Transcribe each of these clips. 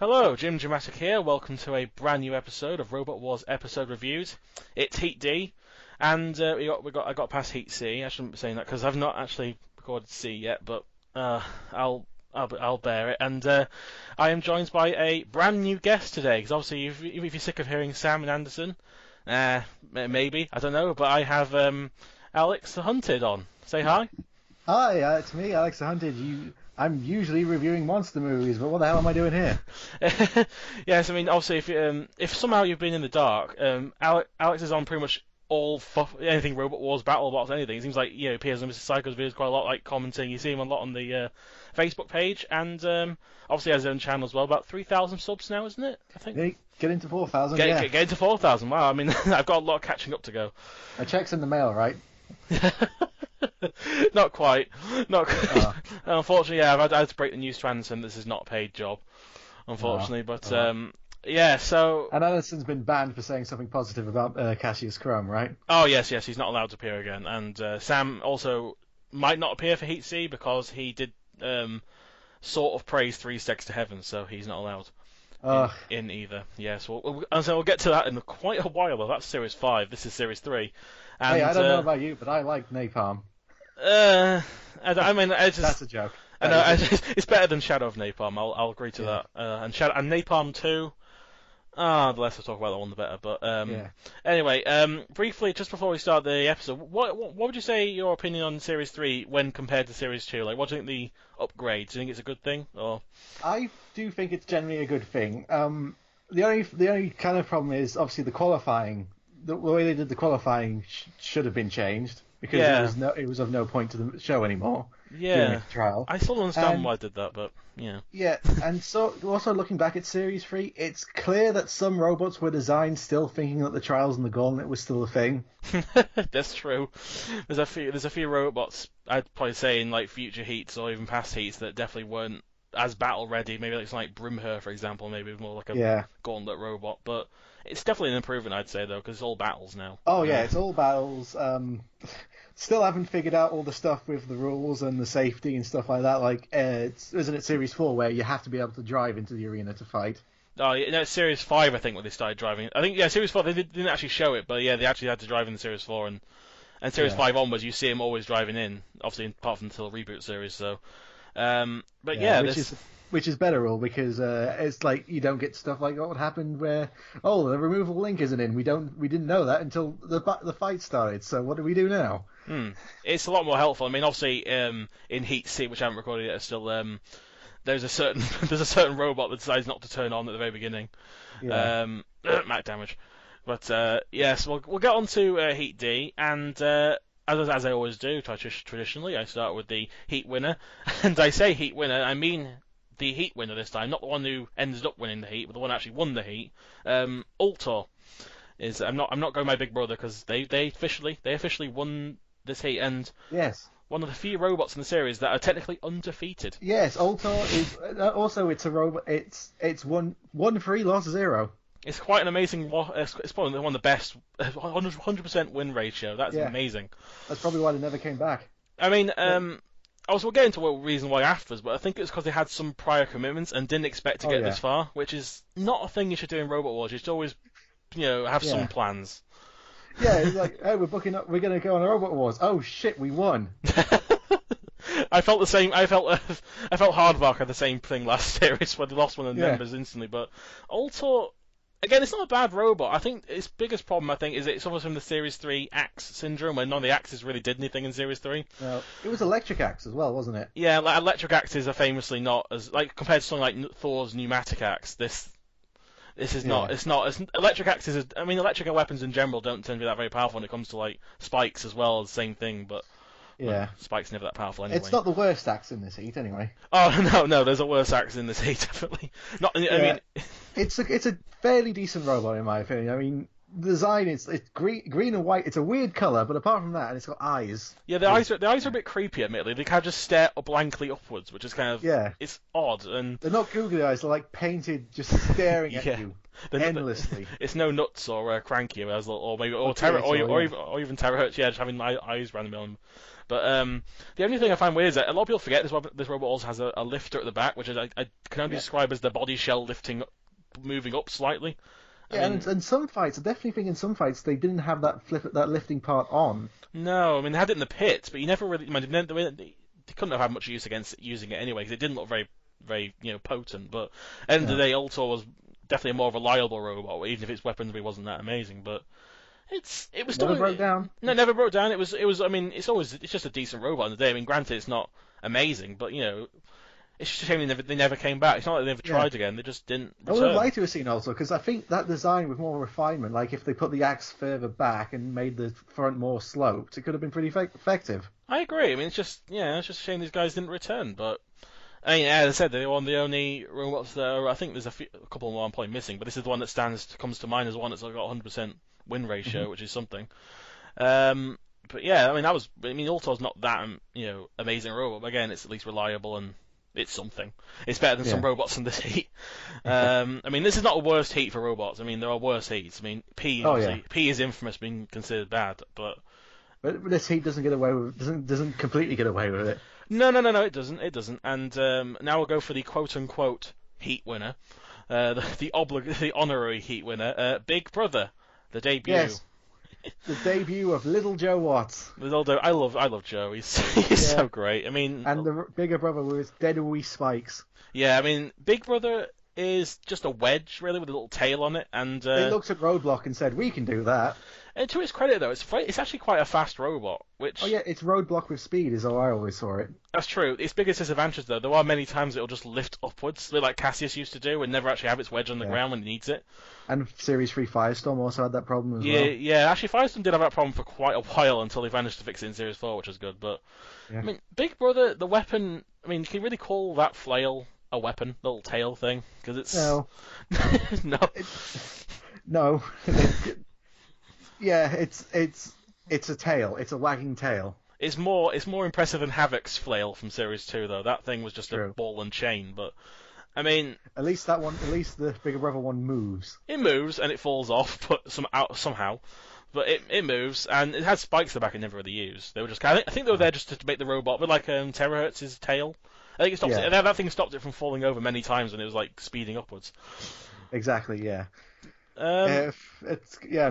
Hello, Jimjamatic here. Welcome to a brand new episode of Robot Wars episode reviews. It's Heat D, and I got past Heat C. I shouldn't be saying that because I've not actually recorded C yet, but I'll bear it. And I am joined by a brand new guest today. Because obviously, if you're sick of hearing Sam and Anderson, maybe I don't know, but I have Alexthehunted on. Say hi. Hi, it's me, Alexthehunted. I'm usually reviewing monster movies, but what the hell am I doing here? Yes, I mean, obviously, if somehow you've been in the dark, Alex is on pretty much anything Robot Wars, BattleBots, anything. It seems like he appears on Mr. Psycho's videos quite a lot, like commenting. You see him a lot on the Facebook page, and obviously has his own channel as well. About 3,000 subs now, isn't it? I think. Yeah, get into 4,000. Get into 4,000. Wow, I mean, I've got a lot of catching up to go. A check's in the mail, right? Not quite. Unfortunately, yeah, I've had to break the news to Anderson. This is not a paid job, unfortunately. But yeah, so. And Anderson's been banned for saying something positive about Cassius Crumb, right? Oh yes, he's not allowed to appear again. And Sam also might not appear for Heat C because he did sort of praise Three Stacks to Heaven, so he's not allowed in either. Yes, we'll get to that in quite a while. Though. That's Series 5. This is Series 3. And, hey, I don't know about you, but I like Napalm. I mean, that's a joke. I know, it's better than Shadow of Napalm. I'll agree to that. And Napalm 2. The less I talk about that one, the better. But anyway, briefly, just before we start the episode, what would you say your opinion on Series 3 when compared to Series 2? Like, what do you think the upgrade? Do you think it's a good thing, or? I do think it's generally a good thing. The only kind of problem is obviously the qualifying. The way they did the qualifying should have been changed because it was of no point to the show anymore. Yeah, the trial. I still don't understand why I did that, but yeah. Yeah, and so also looking back at Series 3, it's clear that some robots were designed still thinking that the trials and the gauntlet was still a thing. That's true. There's a few robots I'd probably say in like future heats or even past heats that definitely weren't as battle ready. Maybe like something like Brimher, for example, maybe more like a gauntlet robot, but. It's definitely an improvement, I'd say, though, because it's all battles now. Oh, yeah, it's all battles. Still haven't figured out all the stuff with the rules and the safety and stuff like that. Like, isn't it Series 4 where you have to be able to drive into the arena to fight? Oh, yeah, no, it's Series 5, I think, when they started driving. I think, Series 4, they didn't actually show it, but yeah, they actually had to drive in the Series 4, and Series 5 onwards, you see them always driving in, obviously, apart from until the reboot series, so... Which is better all because it's like you don't get stuff like what happened where the removal link isn't in. We didn't know that until the fight started. So what do we do now? It's a lot more helpful. I mean, obviously in Heat C, which I haven't recorded yet, still there's a certain robot that decides not to turn on at the very beginning. Max damage. But yes, we'll get on to Heat D and. As I always do, traditionally, I start with the Heat winner, and I say Heat winner, I mean the Heat winner this time, not the one who ended up winning the Heat, but the one who actually won the Heat. Altor is. I'm not going my big brother because they officially won this Heat, and one of the few robots in the series that are technically undefeated. Yes, Altor is also it's a robot. It's 1-3 loss 0. It's quite an amazing. It's probably one of the best. 100% win ratio. That's amazing. That's probably why they never came back. I mean, we'll get into a reason why afterwards, but I think it's because they had some prior commitments and didn't expect to get this far, which is not a thing you should do in Robot Wars. You should always, have some plans. Yeah, it's like, hey, we're booking up. We're going to go on Robot Wars. Oh shit, we won. I felt the same. I felt Hardvark had the same thing last series where they lost one of the members instantly, but Altor. Again, it's not a bad robot. I think its biggest problem, is it suffers from the Series 3 axe syndrome, where none of the axes really did anything in Series 3. Well, it was electric axe as well, wasn't it? Yeah, like electric axes are famously not as compared to something like Thor's pneumatic axe. This is not. It's not as electric axes. Electric weapons in general don't tend to be that very powerful when it comes to like spikes as well. The same thing, but. Yeah, Spike's never that powerful anyway. It's not the worst axe in this heat, anyway. Oh no, there's a worse axe in this heat, definitely. Not. I mean, it's a fairly decent robot in my opinion. I mean, the design it's green and white. It's a weird color, but apart from that, and it's got eyes. Yeah, the eyes are a bit creepy, admittedly. They kind of just stare blankly upwards, which is kind of it's odd and they're not googly eyes. They're like painted, just staring at you. Endlessly. It's no nuts or cranky or even terahertz. Yeah, just having eyes randomly But the only thing I find weird is that a lot of people forget this robot also has a lifter at the back, which I can only describe as the body shell moving up slightly. Yeah, and some fights, I definitely think in some fights they didn't have that lifting part on. No, I mean they had it in the pit, but you never really. They couldn't have had much use against using it anyway, because it didn't look very, very potent. But at the end of the day, Altor was definitely a more reliable robot, even if its weaponry wasn't that amazing. But it was still never broke down. No, never broke down. It was. I mean, it's just a decent robot in the day. I mean, granted, it's not amazing, but it's just a shame they never came back. It's not like they never tried again. They just didn't return. I would have liked to have seen also, because I think that design with more refinement, like if they put the axe further back and made the front more sloped, it could have been pretty effective. I agree. I mean, it's just a shame these guys didn't return. But I mean, as I said, they were the only robots that I think there's a couple more I'm probably missing, but this is the one that comes to mind as one that's got 100% win ratio, which is something. But yeah, I mean Altor's not that amazing robot, but again, it's at least reliable and it's something. It's better than some robots in this heat. I mean, this is not a worst heat for robots. I mean, there are worse heats. I mean, P is infamous being considered bad, but this heat doesn't doesn't completely get away with it. No, it doesn't. And now we'll go for the quote unquote heat winner, the honorary heat winner, Big Brother, the debut. Yes. The debut of Little Joe Watts. I love Joe. He's so great. I mean, and the bigger brother with his dead wee spikes. Yeah, I mean, Big Brother is just a wedge really with a little tail on it, and they looked at Roadblock and said, "We can do that." And to its credit, though, it's actually quite a fast robot. Which it's Roadblock with speed is how I always saw it. That's true. Its biggest disadvantage, though, there are many times it'll just lift upwards, a bit like Cassius used to do, and never actually have its wedge on the ground when it needs it. And Series 3 Firestorm also had that problem as well. Yeah. Actually, Firestorm did have that problem for quite a while until they managed to fix it in Series 4, which was good. But I mean, Big Brother, the weapon. I mean, can you really call that flail a weapon? The little tail thing, because it's no. No. Yeah, it's a tail. It's a wagging tail. It's more impressive than Havoc's flail from Series 2, though. That thing was just a ball and chain. But I mean, at least the Bigger Brother one moves. It moves and it falls off, but somehow. But it moves and it has spikes at the back it never really used. They were just I think they were there just to make the robot, but like Terahertz's tail. I think it stops that thing stopped it from falling over many times when it was like speeding upwards. Exactly. Yeah. I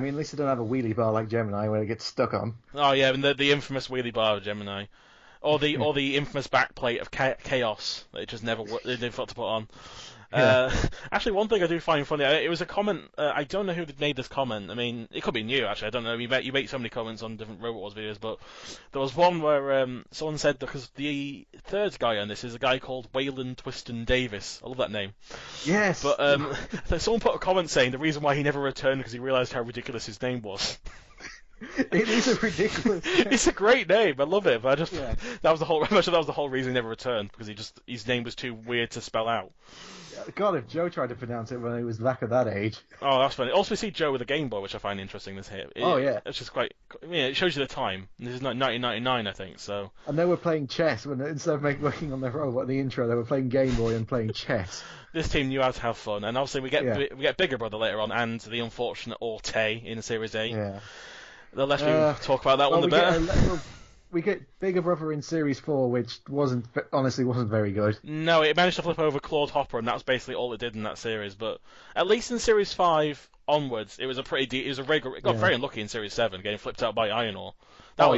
mean, at least they don't have a wheelie bar like Gemini where it gets stuck on. Oh yeah, and the infamous wheelie bar of Gemini, or the infamous backplate of Chaos that it just never they forgot to put on. Actually, one thing I do find funny, it was a comment. I don't know who made this comment. I mean, it could be new. Actually, I don't know. You make so many comments on different Robot Wars videos, but there was one where someone said because the third guy on this is a guy called Waylon Twiston Davis. I love that name. Yes. But someone put a comment saying the reason why he never returned because he realised how ridiculous his name was. It is a ridiculous. It's a great name. I love it. But that was the whole reason he never returned because his name was too weird to spell out. God, if Joe tried to pronounce it when he was back at that age. Oh, that's funny. Also, we see Joe with a Game Boy, which I find interesting. This here. It's just quite. It shows you the time. This is 1999, I think. So. And they were playing chess when instead of working on their robot. The intro, they were playing Game Boy and playing chess. This team knew how to have fun, and obviously we get Bigger Brother later on, and the unfortunate Orte in Series 8. Yeah. The less we talk about that one, the better. We get Bigger Brother in Series 4, which honestly wasn't very good. No, it managed to flip over Claude Hopper, and that was basically all it did in that series. But at least in Series 5 onwards, it was a regular. It got very unlucky in Series 7, getting flipped out by Iron Ore. That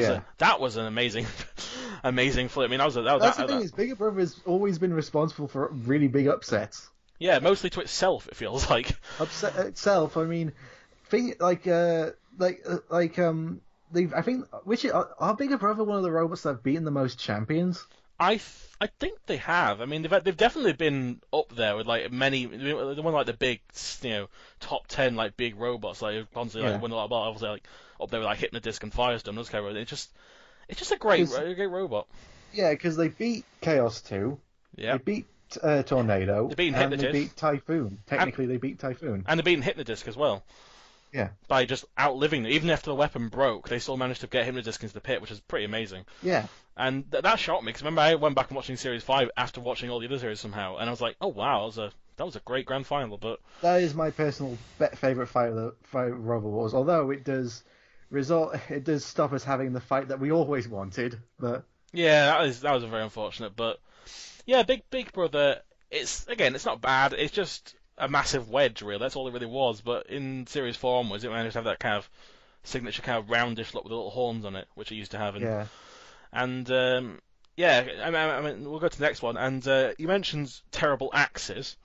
was an amazing flip. I mean, that's the thing is, Bigger Brother has always been responsible for really big upsets. Yeah, mostly to itself. It feels like upset itself. I mean, I think are Bigger Brother one of the robots that have beaten the most champions? I think they have. I mean, they've definitely been up there with like many. One like the big, top 10 like big robots like constantly win a lot of battles. Obviously, like up there with like Hypnodisc and Firestorm. Those kind of robots. It's just a great robot. Yeah, because they beat Chaos 2. Yeah. They beat Tornado. They beat Hypnodisc. They beat Typhoon. Technically, they beat Typhoon. And they beat Hypnodisc as well. Yeah. By just outliving them. Even after the weapon broke, they still managed to get Hypnodisc into the pit, which is pretty amazing. Yeah. And that shocked me, because remember I went back and watching Series 5 after watching all the other series somehow, and I was like, oh wow, that was a great grand final. But that is my personal favourite fight of Robot Wars, although it does it does stop us having the fight that we always wanted. But yeah, that was very unfortunate. But yeah, Big Brother, it's not bad. It's just a massive wedge, really. That's all it really was. But in Series 4 onwards, it managed to have that kind of signature kind of roundish look with the little horns on it, which it used to have. And yeah, I mean, we'll go to the next one. And you mentioned terrible axes.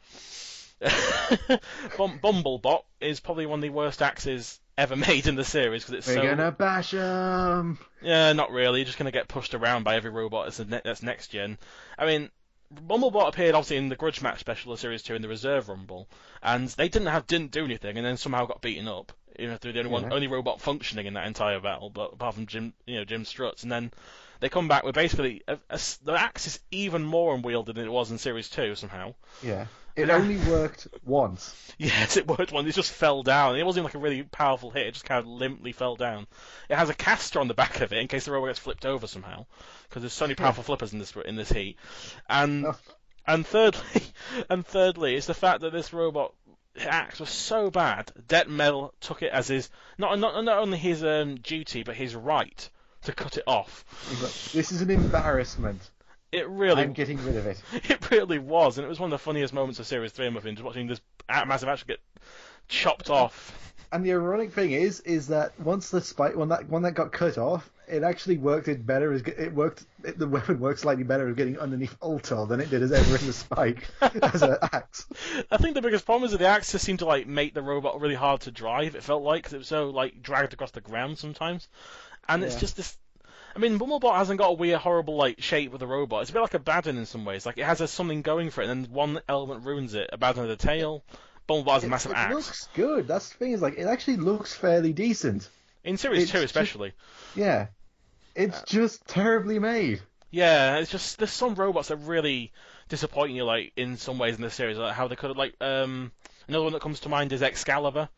Bumblebot is probably one of the worst axes ever made in the series because we're gonna bash them. Yeah, not really. You're just gonna get pushed around by every robot that's next gen. I mean, Bumblebot appeared obviously in the Grudge Match special of Series 2 in the Reserve Rumble, and they didn't do anything, and then somehow got beaten up. Through the only robot functioning in that entire battle, but apart from Jim Struts, and then they come back with basically the axe is even more unwieldy than it was in Series 2 somehow. Yeah. It only worked once. Yes, it worked once. It just fell down. It wasn't like a really powerful hit. It just kind of limply fell down. It has a caster on the back of it in case the robot gets flipped over somehow, because there's so many powerful flippers in this heat. And thirdly, it's the fact that this robot axe was so bad. Detmel took it as his not only his duty but his right to cut it off. This is an embarrassment. I'm getting rid of it. It really was, and it was one of the funniest moments of Series 3 of just watching this massive axe get chopped off. And the ironic thing is that once the spike, when that got cut off, it actually worked. The weapon worked slightly better as getting underneath Altor than it did as ever in the spike as an axe. I think the biggest problem is that the axe just seemed to make the robot really hard to drive. It felt like 'cause it was so dragged across the ground sometimes, and it's just this. I mean, Bumblebot hasn't got a weird, horrible shape with a robot. It's a bit like a Baden in some ways. Like it has something going for it, and then one element ruins it. A Baden with a tail. Bumblebot has a massive axe. It looks good. That's the thing is it actually looks fairly decent. In Series 2 especially. Yeah. It's just terribly made. Yeah, it's just there's some robots that really disappoint you in some ways in this series. Like how they could have another one that comes to mind is Excalibur.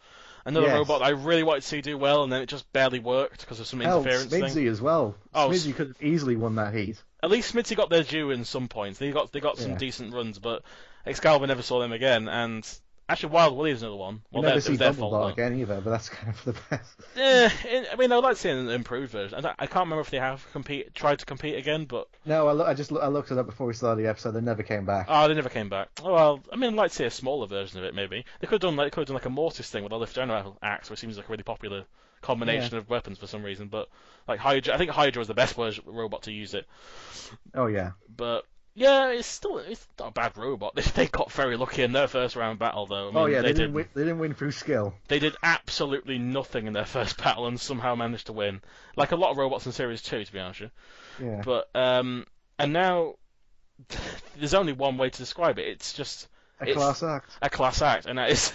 Another robot that I really wanted to see do well, and then it just barely worked because of some interference thing. Smidsy as well. Smidsy could have easily won that heat. At least Smidsy got their due in some points. They got some decent runs, but Excalibur never saw them again. And actually, Wild Willy is another one. Well, never see Bumblebot again either, but that's kind of for the best. Yeah, I mean, I'd like to see an improved version. I can't remember if they have tried to compete again, but no, I looked it up before we started the episode. They never came back. Oh, they never came back. Oh well, I mean, I'd like to see a smaller version of it. Maybe they could have done like a Mortis thing with a lift general axe, which seems like a really popular combination of weapons for some reason. But Hydra, I think Hydra is the best robot to use it. Oh yeah, but. Yeah, it's not a bad robot. They got very lucky in their first round battle, though. I mean, they didn't win through skill. They did absolutely nothing in their first battle and somehow managed to win. Like a lot of robots in Series 2, to be honest with you. Yeah. But and now there's only one way to describe it. It's just class act. A class act, and that is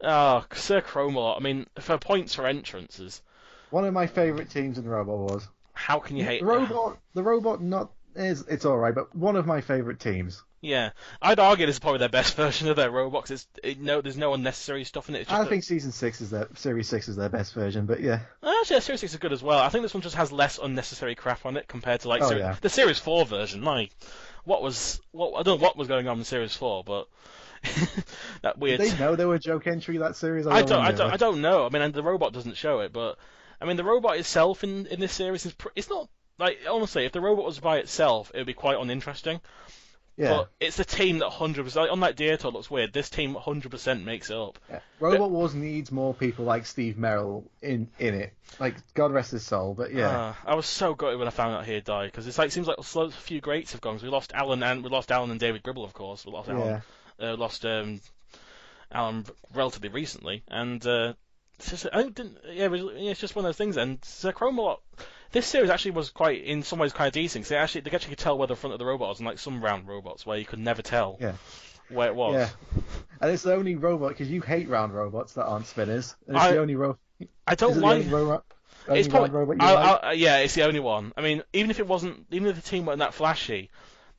Sir Chromalot. I mean, for points for entrances. One of my favourite teams in Robot Wars. How can you hate the robot? It's all right, but one of my favourite teams. Yeah, I'd argue this is probably their best version of their robot. There's no unnecessary stuff in it. I think Series 6 is their best version, but yeah. Actually, Series 6 is good as well. I think this one just has less unnecessary crap on it compared to the Series 4 version. I don't know what was going on in Series 4, but that weird. Did they know they were joke entry that series? I don't know. I mean, and the robot doesn't show it, but I mean, the robot itself in this series it's not. Honestly, if the robot was by itself, it would be quite uninteresting. Yeah. But it's a team that 100%... On that Dieter looks weird. This team 100% makes it up. Yeah. Robot Wars needs more people like Steve Merrill in it. God rest his soul, but yeah. I was so gutted when I found out he had died, because it seems like a few greats have gone. We lost Alan and David Gribble, of course. We lost Alan. Alan relatively recently, and it's just it's just one of those things. And Chromalot... This series actually was in some ways quite decent, because they actually could tell where the front of the robot was, unlike some round robots where you could never tell where it was. Yeah, and it's the only robot, because you hate round robots that aren't spinners. And it's the only robot. I don't like. It's probably. Yeah, it's the only one. I mean, even if the team weren't that flashy,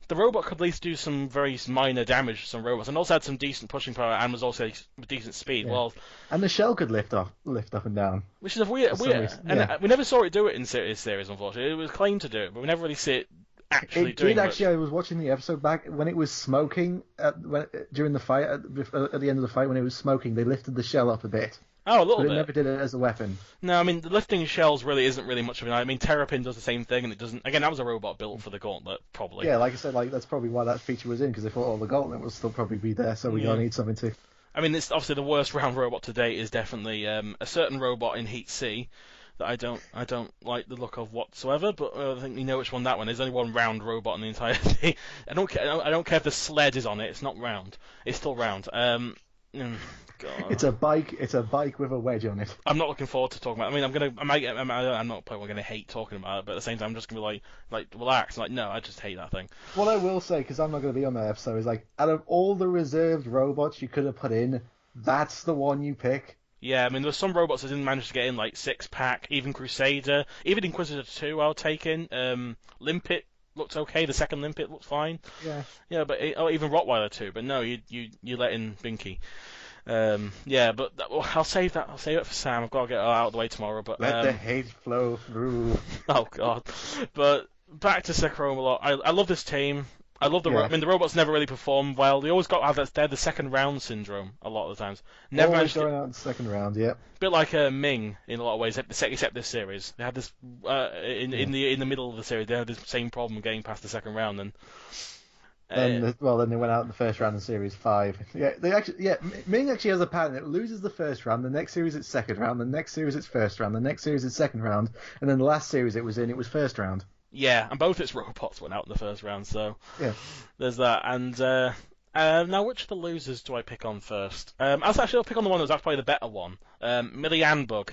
the robot could at least do some very minor damage to some robots, and also had some decent pushing power and was also decent speed. Yeah. Well, and the shell could lift up and down, which is weird. And we never saw it do it in series, unfortunately. It was claimed to do it, but we never really see it actually doing it. It did actually. I was watching the episode back when it was smoking during the fight at the end of the fight when it was smoking. They lifted the shell up a bit. Oh, a little but bit. It never did it as a weapon. No, I mean, the lifting shells really isn't really much of an... I mean, Terrapin does the same thing, and it doesn't... Again, that was a robot built for the Gauntlet, probably. Yeah, like I said, like that's probably why that feature was in, because they thought, the Gauntlet will still probably be there, so we're going to need something to... I mean, it's obviously the worst round robot to date is definitely a certain robot in Heat C that I don't like the look of whatsoever, but I think you know which one that one is. There's only one round robot in the entire thing. I don't care if the sled is on it. It's not round. It's still round. God. It's a bike with a wedge on it. I'm not looking forward to talking about it. I mean, I'm not probably going to hate talking about it, but at the same time, I'm just going to be like, relax. Like, no, I just hate that thing. What I will say, because I'm not going to be on that episode, is like, out of all the reserved robots you could have put in, that's the one you pick. Yeah, I mean, there were some robots that didn't manage to get in, like Six-Pack, even Crusader, even Inquisitor 2 I'll take in. Limpet looked okay, the second Limpet looked fine. Yeah. Yeah, but even Rottweiler 2, but no, you let in Binky. Yeah, but I'll save it for Sam. I've got to get it out of the way tomorrow. But let the hate flow through. Oh God! But back to Chromalot. I love this team. I love the. I mean, the robots never really perform well. They always got they're the second round syndrome a lot of the times. Never always going out in the second round. Yeah. A bit like Ming in a lot of ways, except this series. They had this in the middle of the series. They had this same problem getting past the second round and. Then they went out in the first round in Series 5. Yeah, Ming actually has a pattern. It loses the first round, the next series it's second round, the next series it's first round, the next series it's second round, and then the last series it was first round. Yeah, and both its robots went out in the first round, so yeah, there's that. And now, which of the losers do I pick on first? I'll pick on the one that was probably the better one, Millie Bug.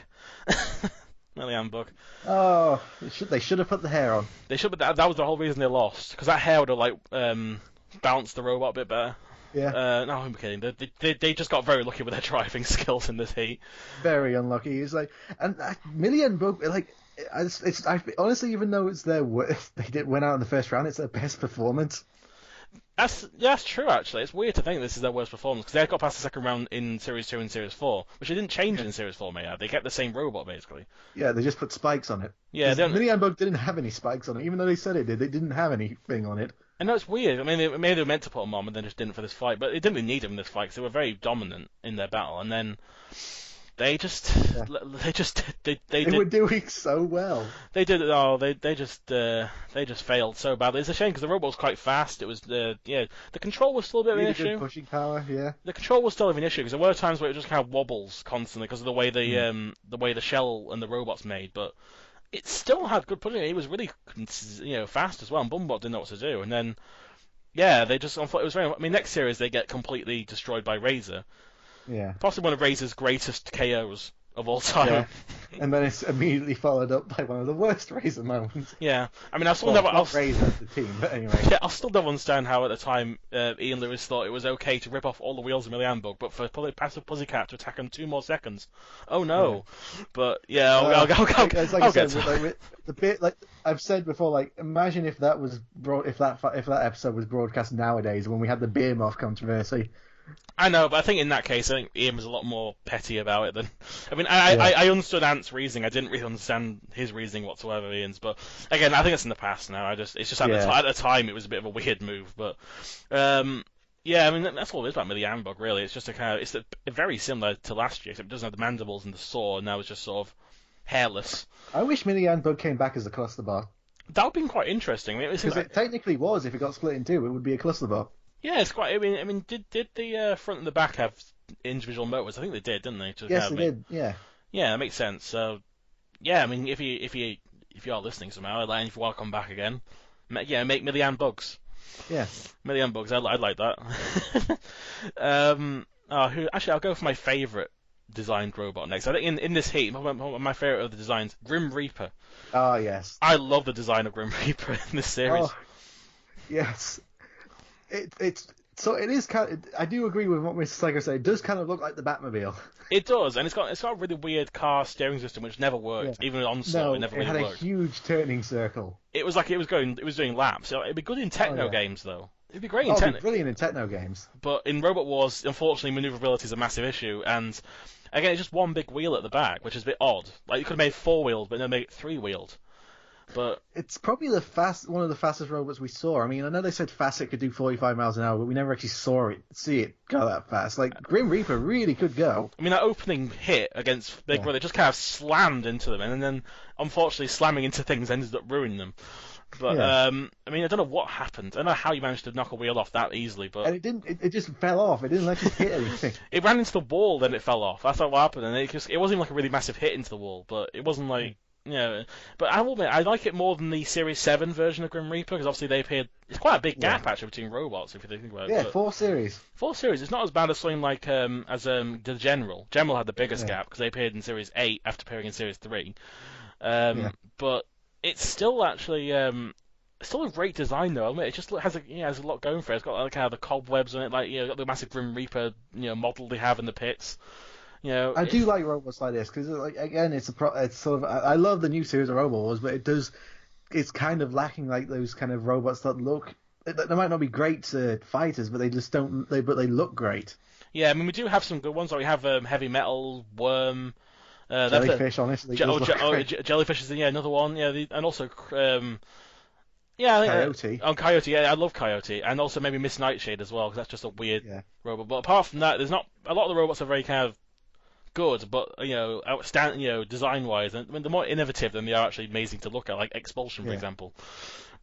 Millie Bug. Oh, they should have put the hair on. They should, but that was the whole reason they lost, because that hair would have balanced the robot a bit better. Yeah. No, I'm kidding. They just got very lucky with their driving skills in this heat. Very unlucky. It's like, and Millie Bug, like, honestly, even though it's their worst, went out in the first round, it's their best performance. That's true, actually. It's weird to think this is their worst performance, because they got past the second round in Series 2 and Series 4, which they didn't change in Series 4, may I? They kept the same robot, basically. Yeah, they just put spikes on it. Yeah, Millie Bug didn't have any spikes on it, even though they said it did. They didn't have anything on it. I know, it's weird. I mean, maybe they were meant to put them on, but then just didn't for this fight. But they didn't really need them in this fight, because they were very dominant in their battle, and then... They were doing so well. They did. Oh, they just failed so badly. It's a shame because the robot was quite fast. It was the control was still a bit of an issue. Good pushing power, yeah. The control was still an issue because there were times where it just kind of wobbles constantly because of the way the shell and the robot's made. But it still had good pushing. It was really fast as well. And Bumblebot didn't know what to do. And then they just. It was very. I mean, next series they get completely destroyed by Razor. Yeah. Possibly one of Razor's greatest KOs of all time. Yeah. And then it's immediately followed up by one of the worst Razor moments. Yeah. I mean, Razor as the team, but anyway. Yeah, I'll still never understand how at the time Ian Lewis thought it was okay to rip off all the wheels of Millie Bug, but for passive Pussycat to attack him 2 more seconds. Oh no. Yeah. But yeah, I'll the bit like I've said before, like imagine if that was if that episode was broadcast nowadays when we had the beer moth controversy. I know, but I think in that case, I think Ian was a lot more petty about it than. I mean, I understood Ant's reasoning. I didn't really understand his reasoning whatsoever, Ian's. But again, I think it's in the past now. It's just at the time it was a bit of a weird move. But yeah, I mean that's all it is about Millie Bug, really. It's just it's very similar to last year, except it doesn't have the mandibles and the saw, and now it's just sort of hairless. I wish Millie Bug came back as a cluster bot. That would have been quite interesting. Because it technically was. If it got split in two, it would be a cluster bot. Yeah, it's quite. I mean, did the front and the back have individual motors? I think they did, didn't they? Yes, they did. Yeah. Yeah, that makes sense. So, yeah, I mean, if you are listening somehow, and if you want to come back again, make Millie Bugs. Yeah. Millie Bugs. I'd like that. Actually, I'll go for my favourite designed robot next. I think in this heat, my favourite of the designs, Grim Reaper. Oh yes. I love the design of Grim Reaper in this series. Oh, yes. So it is kind of, I do agree with what Mr. Psycho said. It does kind of look like the Batmobile. It does, and it's got a really weird car steering system which never worked. Yeah. Even on Onslaught, it never really worked. It had a huge turning circle. It was like it was doing laps. So it'd be good in techno games though. It'd be great in techno. It'd be brilliant in techno games. But in Robot Wars, unfortunately, maneuverability is a massive issue, and again, it's just one big wheel at the back, which is a bit odd. Like you could have made 4-wheeled, but no, made it 3-wheeled. But it's probably one of the fastest robots we saw. I mean, I know they said Facet could do 45 miles an hour, but we never actually see it go that fast. Like, Grim Reaper really could go. I mean, that opening hit against Big Brother just kind of slammed into them, and then unfortunately slamming into things ended up ruining them. But I mean, I don't know what happened. I don't know how you managed to knock a wheel off that easily, but and it didn't. It just fell off. It didn't let you hit anything. It ran into the wall, then it fell off. That's what happened, and it wasn't even like a really massive hit into the wall, but it wasn't like. But I will admit, I like it more than the Series 7 version of Grim Reaper, because obviously they appeared. It's quite a big gap actually between robots, if you think about it. Yeah, 4 series. 4 series. It's not as bad as something like the General. General had the biggest gap because they appeared in Series 8 after appearing in Series 3. But it's still actually still a great design though. I mean, it just has a lot going for it. It's got like kind of the cobwebs on it, like got the massive Grim Reaper model they have in the pits. I do like robots like this because, like, again, it's sort of. I love the new series of Robot Wars, but it's kind of lacking like those kind of robots that look. They might not be great fighters, but they just don't. But they look great. Yeah, I mean, we do have some good ones. Like we have Heavy Metal, Worm, Jellyfish. Honestly, Jellyfish is another one. Yeah, and also Coyote. Coyote. Yeah, I love Coyote, and also maybe Miss Nightshade as well, because that's just a weird robot. But apart from that, there's not a lot of the robots are very kind of good, but outstanding, design-wise, and I mean, they're more innovative than they are actually amazing to look at, like Expulsion, for example.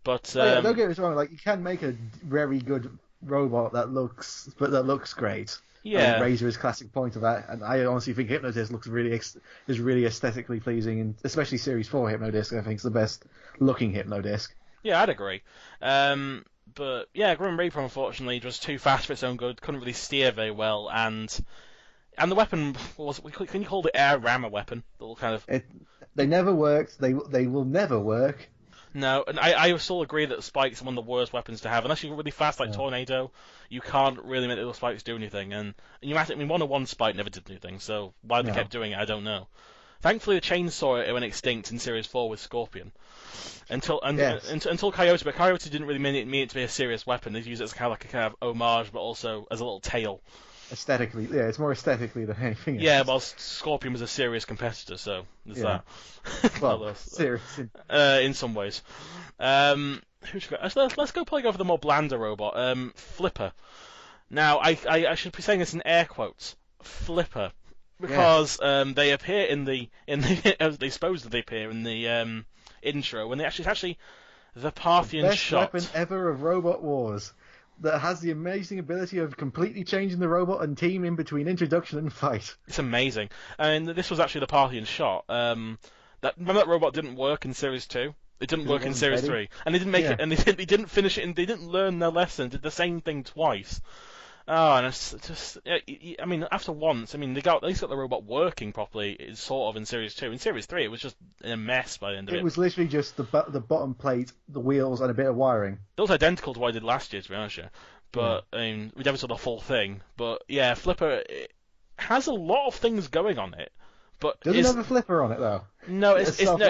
But don't get me wrong, like you can make a very good robot that looks great. Yeah, I mean, Razor is classic point of that, and I honestly think Hypnodisc looks is really aesthetically pleasing, and especially Series 4 Hypnodisc, I think is the best looking Hypnodisc. Yeah, I'd agree. But yeah, Grim Reaper unfortunately was too fast for its own good, couldn't really steer very well, and the weapon can you call the air rammer weapon? Little kind of. They never worked. They will never work. No, and I still agree that the spikes are one of the worst weapons to have. Unless you're really fast like Tornado, you can't really make the spikes do anything. And you might, I mean, 101 spike never did anything, so why they kept doing it, I don't know. Thankfully, the chainsaw it went extinct in Series 4 with Scorpion. Until Coyote, but Coyote didn't really mean it to be a serious weapon. They used it as kind of like a kind of homage, but also as a little tail. Aesthetically, it's more aesthetically than anything else. Yeah, well, Scorpion was a serious competitor, so there's that. Well, serious. In some ways. Let's go play over the more blander robot, Flipper. Now, I should be saying this in air quotes, Flipper, because they appear in the as they supposedly appear in the intro, when it's actually the Parthian best shot. Weapon ever of Robot Wars. That has the amazing ability of completely changing the robot and team in between introduction and fight. It's amazing. And this was actually the Parthian shot. Remember that robot didn't work in Series 2? It didn't work in Series 3. And they didn't make it, and they didn't finish it, and they didn't learn their lesson, did the same thing twice. Oh, and it's just, I mean, after once, I mean, at least got the robot working properly, sort of, in Series 2. In Series 3, it was just a mess by the end of it. It was literally just the bottom plate, the wheels, and a bit of wiring. It was identical to what I did last year, to be honest with you. But, I mean, we never saw the full thing. But, yeah, Flipper has a lot of things going on it. But does it have a flipper on it, though? No, it's Doesn't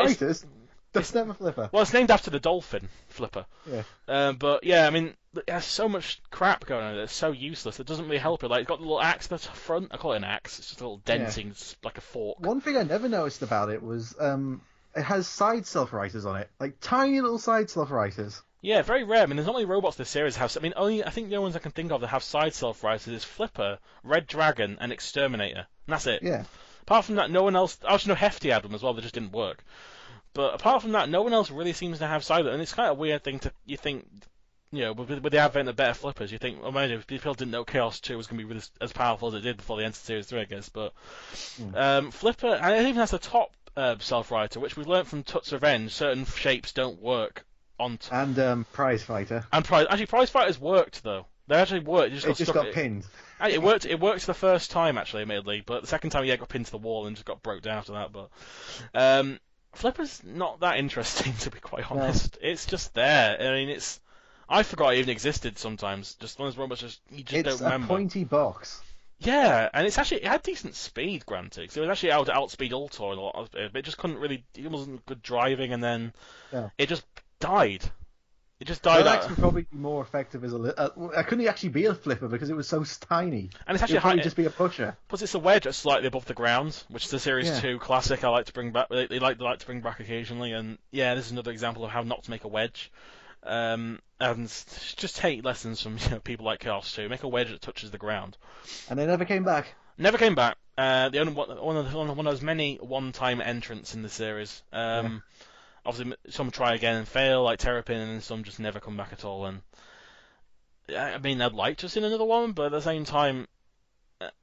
have a flipper. Well, it's named after the dolphin, Flipper. Yeah. But, yeah, I mean, it has so much crap going on. It's so useless. It doesn't really help it. Like, it's got the little axe at the front. I call it an axe. It's just a little denting, like a fork. One thing I never noticed about it was it has side self-writers on it. Like, tiny little side self-writers. Yeah, very rare. I mean, there's not many robots this series have. I mean, I think the only ones I can think of that have side self-writers is Flipper, Red Dragon, and Exterminator. And that's it. Yeah. Apart from that, no one else... I also know Hefty had them as well, they just didn't work. But apart from that, no one else really seems to have side... And it's kind of a weird thing to... You think... with the advent of better flippers, you think, well, maybe people didn't know Chaos 2 was going to be really as powerful as it did before they entered Series 3, I guess. But Flipper, and it even has a top self-writer, which we've learned from Tut's Revenge, certain shapes don't work on... And Prize Fighter. And Prize Fighters worked, though. They actually worked. It just got pinned. It worked the first time, actually, admittedly, but the second time, got pinned to the wall and just got broke down after that. But Flipper's not that interesting, to be quite honest. No. It's just there. I mean, I forgot it even existed sometimes. Just one of those robots you just don't remember. It's a pointy box. Yeah, and it had decent speed, granted. Cause it was actually able to outspeed Altor a lot, but it just couldn't really... It wasn't good driving, and then it just died. It just died Alex out. would probably be more effective as couldn't he actually be a flipper because it was so tiny? And it's actually He'd probably just be a pusher. Plus, it's a wedge that's slightly above the ground, which is a Series 2 classic I like to bring back. They like to bring back occasionally, and yeah, this is another example of how not to make a wedge. And just take lessons from people like Chaos 2. Make a wedge that touches the ground. And they never came back. Never came back. The only one of those many one-time entrants in the series. Obviously, some try again and fail, like Terrapin, and some just never come back at all. And I mean, I'd like to have seen another one, but at the same time,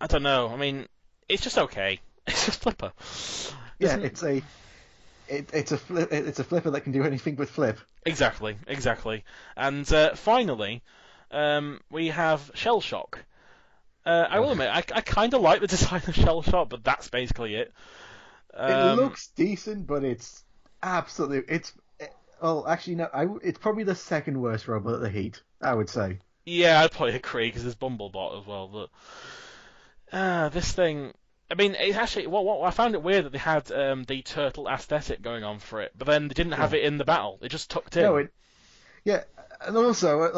I don't know. I mean, it's just okay. It's just Flipper. Yeah, it's a flipper that can do anything but flip. Exactly. And finally, we have Shell Shock. I will admit, I kind of like the design of Shell Shock, but that's basically it. It looks decent, but it's absolutely it's probably the second worst robot at the Heat, I would say. Yeah, I'd probably agree because there's Bumblebot as well. But this thing, I mean, it's actually I found it weird that they had the turtle aesthetic going on for it, but then they didn't have it in the battle. It just tucked in. No, and also,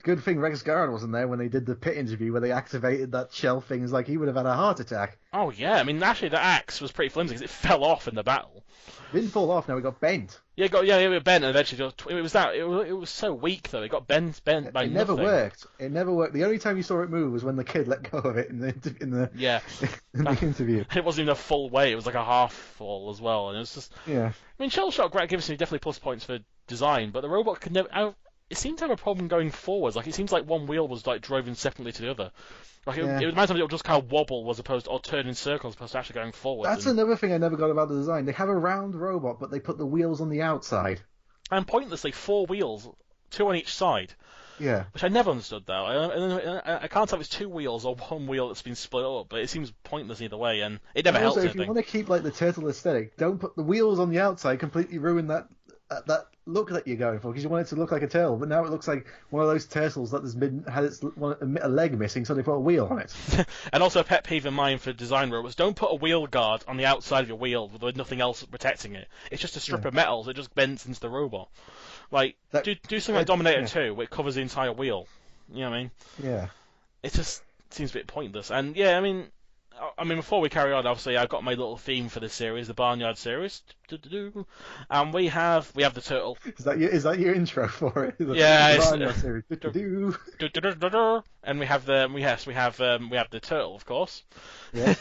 good thing Rex Garrett wasn't there when they did the pit interview where they activated that shell thing. It's like he would have had a heart attack. Oh yeah, I mean, actually, the axe was pretty flimsy because it fell off in the battle. It didn't fall off. No, it got bent. Yeah, it got bent, and eventually it was so weak though. It got bent by nothing. It never worked. The only time you saw it move was when the kid let go of it in the in the interview. It wasn't even a full way. It was like a half fall as well, and it was just. Yeah. I mean, Shell Shock gives me definitely plus points for design, but the robot could never. It seemed to have a problem going forwards. Like it seems like one wheel was like driven separately to the other. Like it reminds me it would just kind of wobble or turn in circles as opposed to actually going forward. That's another thing I never got about the design. They have a round robot, but they put the wheels on the outside. And pointlessly 4 wheels, 2 on each side. Yeah. Which I never understood though. I can't tell if it's 2 wheels or 1 wheel that's been split up, but it seems pointless either way, and it never helps. Also, if you want to keep like the turtle aesthetic, don't put the wheels on the outside. Completely ruin that look that you're going for, because you want it to look like a turtle, but now it looks like one of those turtles that has a leg missing, so they put a wheel on it. And also a pet peeve of mine for design robots: don't put a wheel guard on the outside of your wheel with nothing else protecting it. It's just a strip of metal, so it just bends into the robot. Like do something like Dominator 2, where it covers the entire wheel. You know what I mean? Yeah. It just seems a bit pointless. And yeah, I mean, before we carry on, obviously I've got my little theme for this series, the Barnyard series, and we have the turtle. Is that your intro for it? Yeah, the Barnyard series. And we have the turtle, of course. Yeah.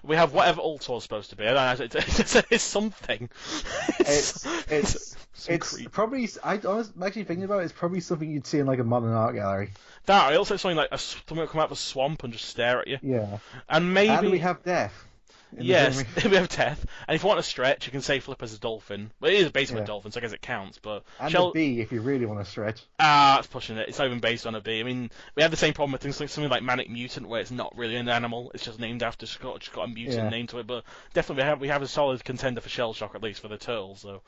We have whatever Altor's supposed to be. I don't know, it's something. It's probably. I'm actually thinking about it. It's probably something you'd see in like a modern art gallery. That, I also something like something that come out of a swamp and just stare at you. Yeah. And maybe. And we have death. Yes, we have death. And if you want to stretch, you can say Flip as a dolphin. Well, it is basically a dolphin, so I guess it counts. But and a bee, if you really want to stretch. That's pushing it. It's not even based on a bee. I mean, we have the same problem with things like something like Manic Mutant, where it's not really an animal. It's just named after, just got a mutant name to it. But definitely we have a solid contender for Shell Shock, at least for the turtle. So.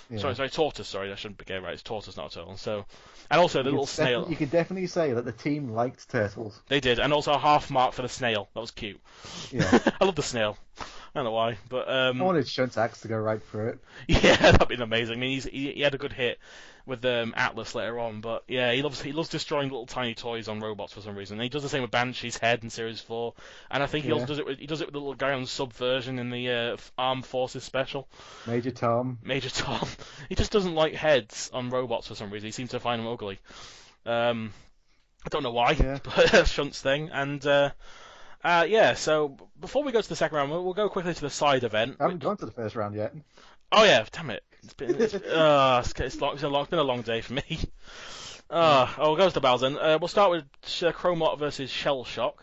Yeah. Sorry, tortoise. Sorry, I shouldn't be getting right. It's tortoise, not a turtle. So, and also the little snail. You could definitely say that the team liked turtles. They did, and also a half mark for the snail. That was cute. Yeah, I love the snail. I don't know why, but I wanted Shunt's to go right for it. Yeah, that'd been amazing. I mean, he had a good hit with Atlas later on, but yeah, he loves destroying little tiny toys on robots for some reason. And he does the same with Banshee's head in Series 4, and I think he also does it with the little guy on Subversion in the Armed Forces special. Major Tom. He just doesn't like heads on robots for some reason. He seems to find them ugly. I don't know why, but that's Shunt's thing. And so before we go to the second round, we'll go quickly to the side event. I haven't gone to the first round yet. Oh yeah, damn it! It's been a long day for me. We'll go to the battles then. We'll start with Chromalot versus Shell Shock.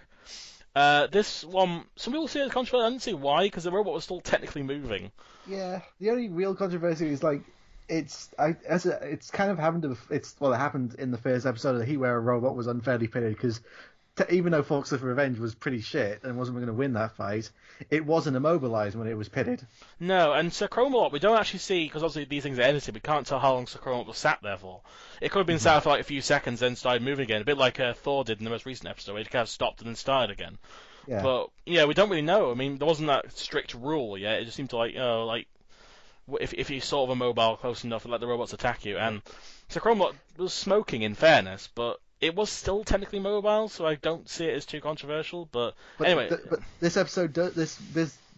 This one, some people see it as controversial. I didn't see why, because the robot was still technically moving. Yeah, the only real controversy is like it happened in the first episode of the Heat where a robot was unfairly pitted because. Even though Forklift Revenge was pretty shit and wasn't going to win that fight, it wasn't immobilized when it was pitted. No, and Sir Chromalot, we don't actually see, because obviously these things are edited, we can't tell how long Sir Chromalot was sat there for. It could have been sat for like a few seconds, then started moving again, a bit like Thor did in the most recent episode, where he kind of stopped and then started again. Yeah. But, yeah, we don't really know. I mean, there wasn't that strict rule yet. It just seemed to if you sort of immobile close enough and let the robots attack you. And so Chromalot was smoking, in fairness, but it was still technically mobile, so I don't see it as too controversial. But anyway, but this episode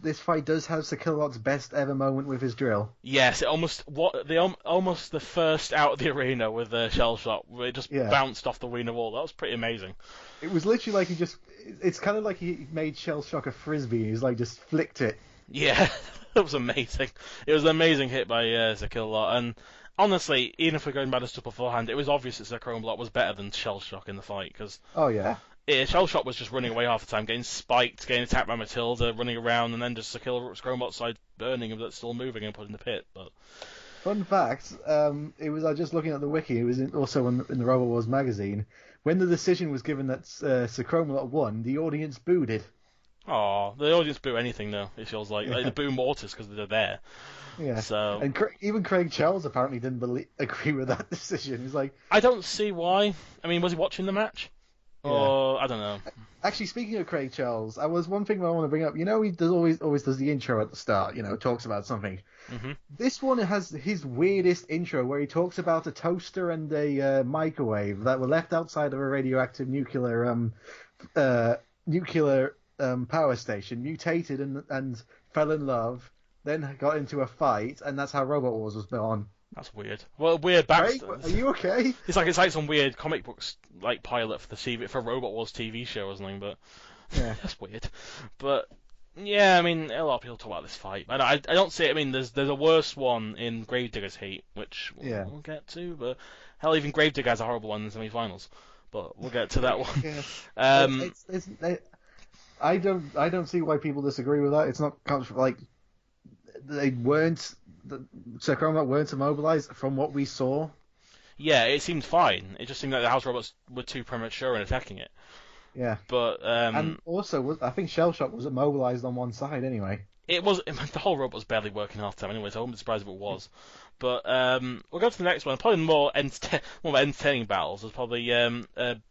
this fight does have Sir Killalot's best ever moment with his drill. Yes, almost the first out of the arena with the shell shot, where it just bounced off the arena wall. That was pretty amazing. It was literally like it's kind of like he made shell shock a frisbee. He's like just flicked it. Yeah, that was amazing. It was an amazing hit by Sir Killalot, and honestly, even if we're going by the stuff beforehand, it was obvious that Sir Chromalot was better than shell shock in the fight, because shell shock was just running away half the time, getting spiked, getting attacked by Matilda, running around, and then just Sir Chromalot's side burning him that's still moving and put in the pit. But fun fact, it was just looking at the wiki. It was also in the Robot Wars magazine. When the decision was given that Sir Chromalot won, the audience booed it. Oh, the audience boo anything though. It feels like they boo Mortis because they're there. Yeah. So and even Craig Charles apparently didn't agree with that decision. He's like, I don't see why. I mean, was he watching the match? Yeah. Or I don't know. Actually, speaking of Craig Charles, one thing I want to bring up. You know, he always does the intro at the start. You know, talks about something. Mm-hmm. This one has his weirdest intro where he talks about a toaster and a microwave that were left outside of a radioactive nuclear power station, mutated and fell in love, then got into a fight, and that's how Robot Wars was born. That's weird. Well, weird backstory. Are you okay? It's like some weird comic books like pilot for Robot Wars TV show or something, but yeah, that's weird. But yeah, I mean, a lot of people talk about this fight. I don't see it. I mean, there's a worse one in Gravedigger's Heat, which we'll get to. But hell, even Gravedigger has a horrible one in the semi-finals. But we'll get to that one. Yeah. I don't see why people disagree with that. It's not like they weren't. Sir Chromalot weren't immobilized from what we saw. Yeah, it seemed fine. It just seemed like the house robots were too premature in attacking it. Yeah. But and also, I think Shell Shock was immobilized on one side anyway. The whole robot was barely working half the time anyway, so I wouldn't be surprised if it was. But we'll go to the next one. Probably more entertaining battles was probably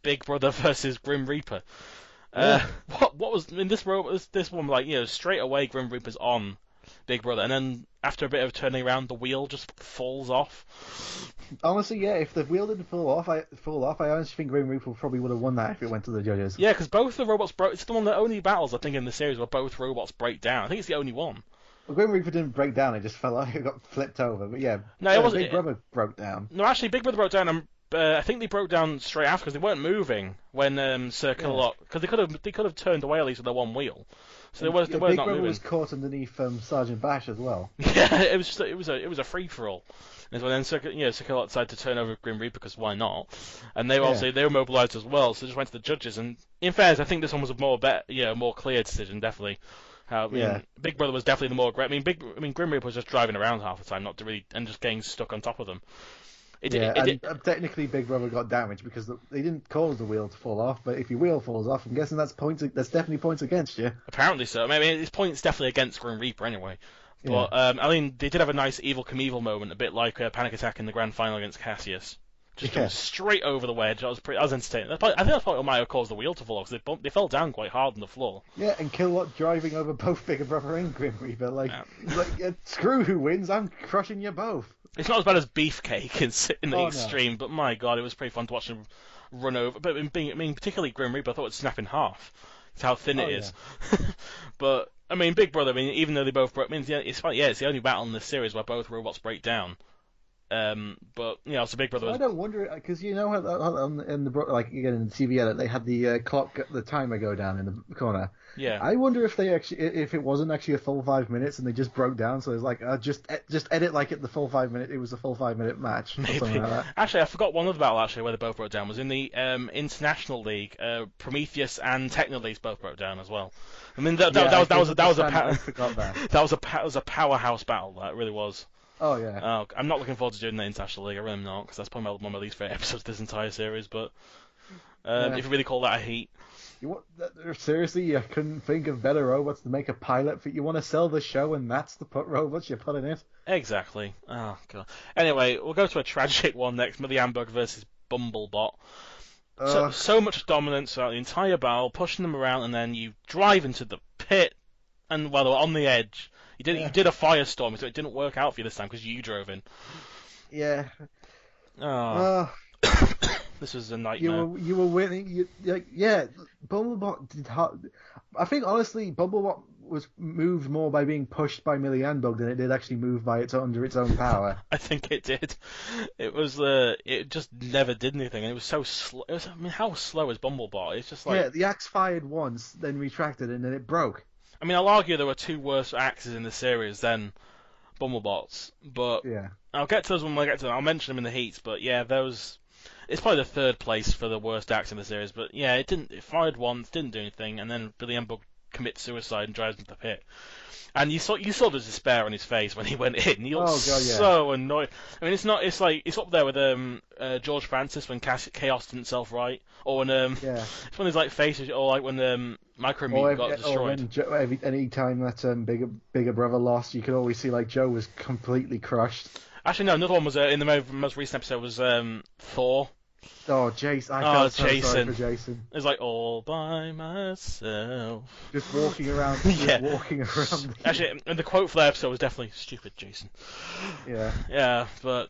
Big Brother versus Grim Reaper. What was in this one, like, you know, straight away Grim Reaper's on Big Brother, and then after a bit of turning around, the wheel just falls off. Honestly, yeah, if the wheel didn't fall off, I honestly think Grim Reaper probably would have won that if it went to the judges. Yeah, because both the robots broke. It's one of the only battles I think in the series where both robots break down. I think it's the only one. Well, Grim Reaper didn't break down; it just fell off. It got flipped over. But yeah, no, it wasn't. Big Brother broke down. No, actually, Big Brother broke down, and I think they broke down straight after because they weren't moving when Sir Killalot, because they could have turned away at least with their one wheel. So they were not moving. Big Brother was caught underneath Sergeant Bash as well. Yeah, it was a free for all. And so then Sir Killalot decided to turn over Grim Reaper because why not? And they were mobilised as well, so they just went to the judges. And in fairness, I think this one was a more clear decision, definitely. Big Brother was definitely the more aggressive. Grim Reaper was just driving around half the time, and just getting stuck on top of them. Technically Big Brother got damaged because they didn't cause the wheel to fall off, but if your wheel falls off, I'm guessing that's definitely points against you. Apparently so. I mean, it's points definitely against Grim Reaper anyway. But, they did have a nice Evil Knievel moment, a bit like Panic Attack in the grand final against Cassius. Just going straight over the wedge. I was entertaining. I think that's probably what might have caused the wheel to fall off, because they fell down quite hard on the floor. Yeah, and Killalot driving over both Big Brother and Grim Reaper. Screw who wins, I'm crushing you both. It's not as bad as Beefcake in the extreme, but my god, it was pretty fun to watch him run over. But particularly Grim Reaper, I thought it would snap in half. It's how thin it is. But Big Brother. Even though they both broke, it's the only battle in this series where both robots break down. But so Big Brother. I don't wonder, because you know how in the TV edit they had the the timer go down in the corner. Yeah. I wonder if it wasn't actually a full 5 minutes and they just broke down, so it's like just edit like it the full 5 minute. It was a full 5 minute match. Maybe. Or something like that. Actually, I forgot one other battle where they both broke down was in the International League. Prometheus and Technoleads both broke down as well. That was a powerhouse battle. That really was. Oh yeah. I'm not looking forward to doing the International League. I really am not, because that's probably one of my least favorite episodes of this entire series. But if you really call that a heat. Seriously, you couldn't think of better robots to make a pilot for? You want to sell the show, and that's the robots you put in it? Exactly. Oh god. Anyway, we'll go to a tragic one next: Millie Bug versus Bumblebot. So much dominance throughout the entire battle, pushing them around, and then you drive into the pit, and while they were on the edge, You did a firestorm, so it didn't work out for you this time because you drove in. Yeah. Oh. This was a nightmare. You were winning. Bumblebot did hard. I think honestly, Bumblebot was moved more by being pushed by Millie Bug than it did actually move by under its own power. I think it did. It just never did anything, and it was so slow. How slow is Bumblebot? It's just like the axe fired once, then retracted, and then it broke. I mean, I'll argue there were two worse axes in the series than Bumblebot's, but I'll get to those when I get to them. I'll mention them in the heats, but yeah, those. It's probably the third place for the worst axe in the series, but yeah, it fired once, didn't do anything, and then Billy Bug commits suicide and drives into the pit. And you saw the despair on his face when he went in. He looked so annoyed. I mean, it's up there with George Francis when Chaos didn't self-right, or when it's one of his like faces, or like when Micromeat got destroyed. Or any time that bigger brother lost, you could always see like Joe was completely crushed. Actually, no. Another one was in the most recent episode was Thor. Oh, Jason! I felt so sorry for Jason. It's like all by myself, just walking around. Walking around. Actually, and the quote for that episode was definitely "stupid Jason." Yeah. Yeah, but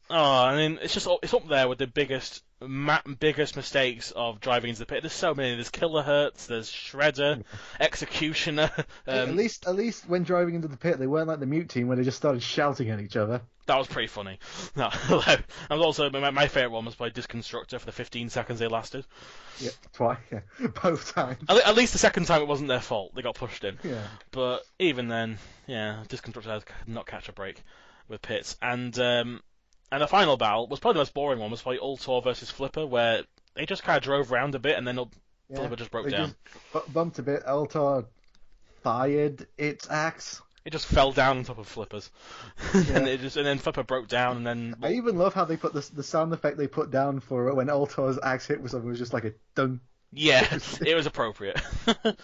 I mean, it's up there with the biggest mistakes of driving into the pit. There's so many. There's Kilohertz, there's Shredder, Executioner. At least when driving into the pit, they weren't like the Mute Team where they just started shouting at each other. That was pretty funny. No, I was also my favourite one was by Disconstructor for the 15 seconds they lasted. Yeah, twice. Yeah, both times. At least the second time it wasn't their fault. They got pushed in. Yeah. But even then, Disconstructor could not catch a break with pits. And the final battle was probably the most boring one. Was probably Altor versus Flipper, where they just kind of drove around a bit and then Flipper just broke down. Just bumped a bit. Altor fired its axe. It just fell down on top of Flipper's, and then Flipper broke down, and then. I even love how they put the sound effect they put down for when Altor's axe hit with something was just like a dunk. Yeah, it was appropriate. But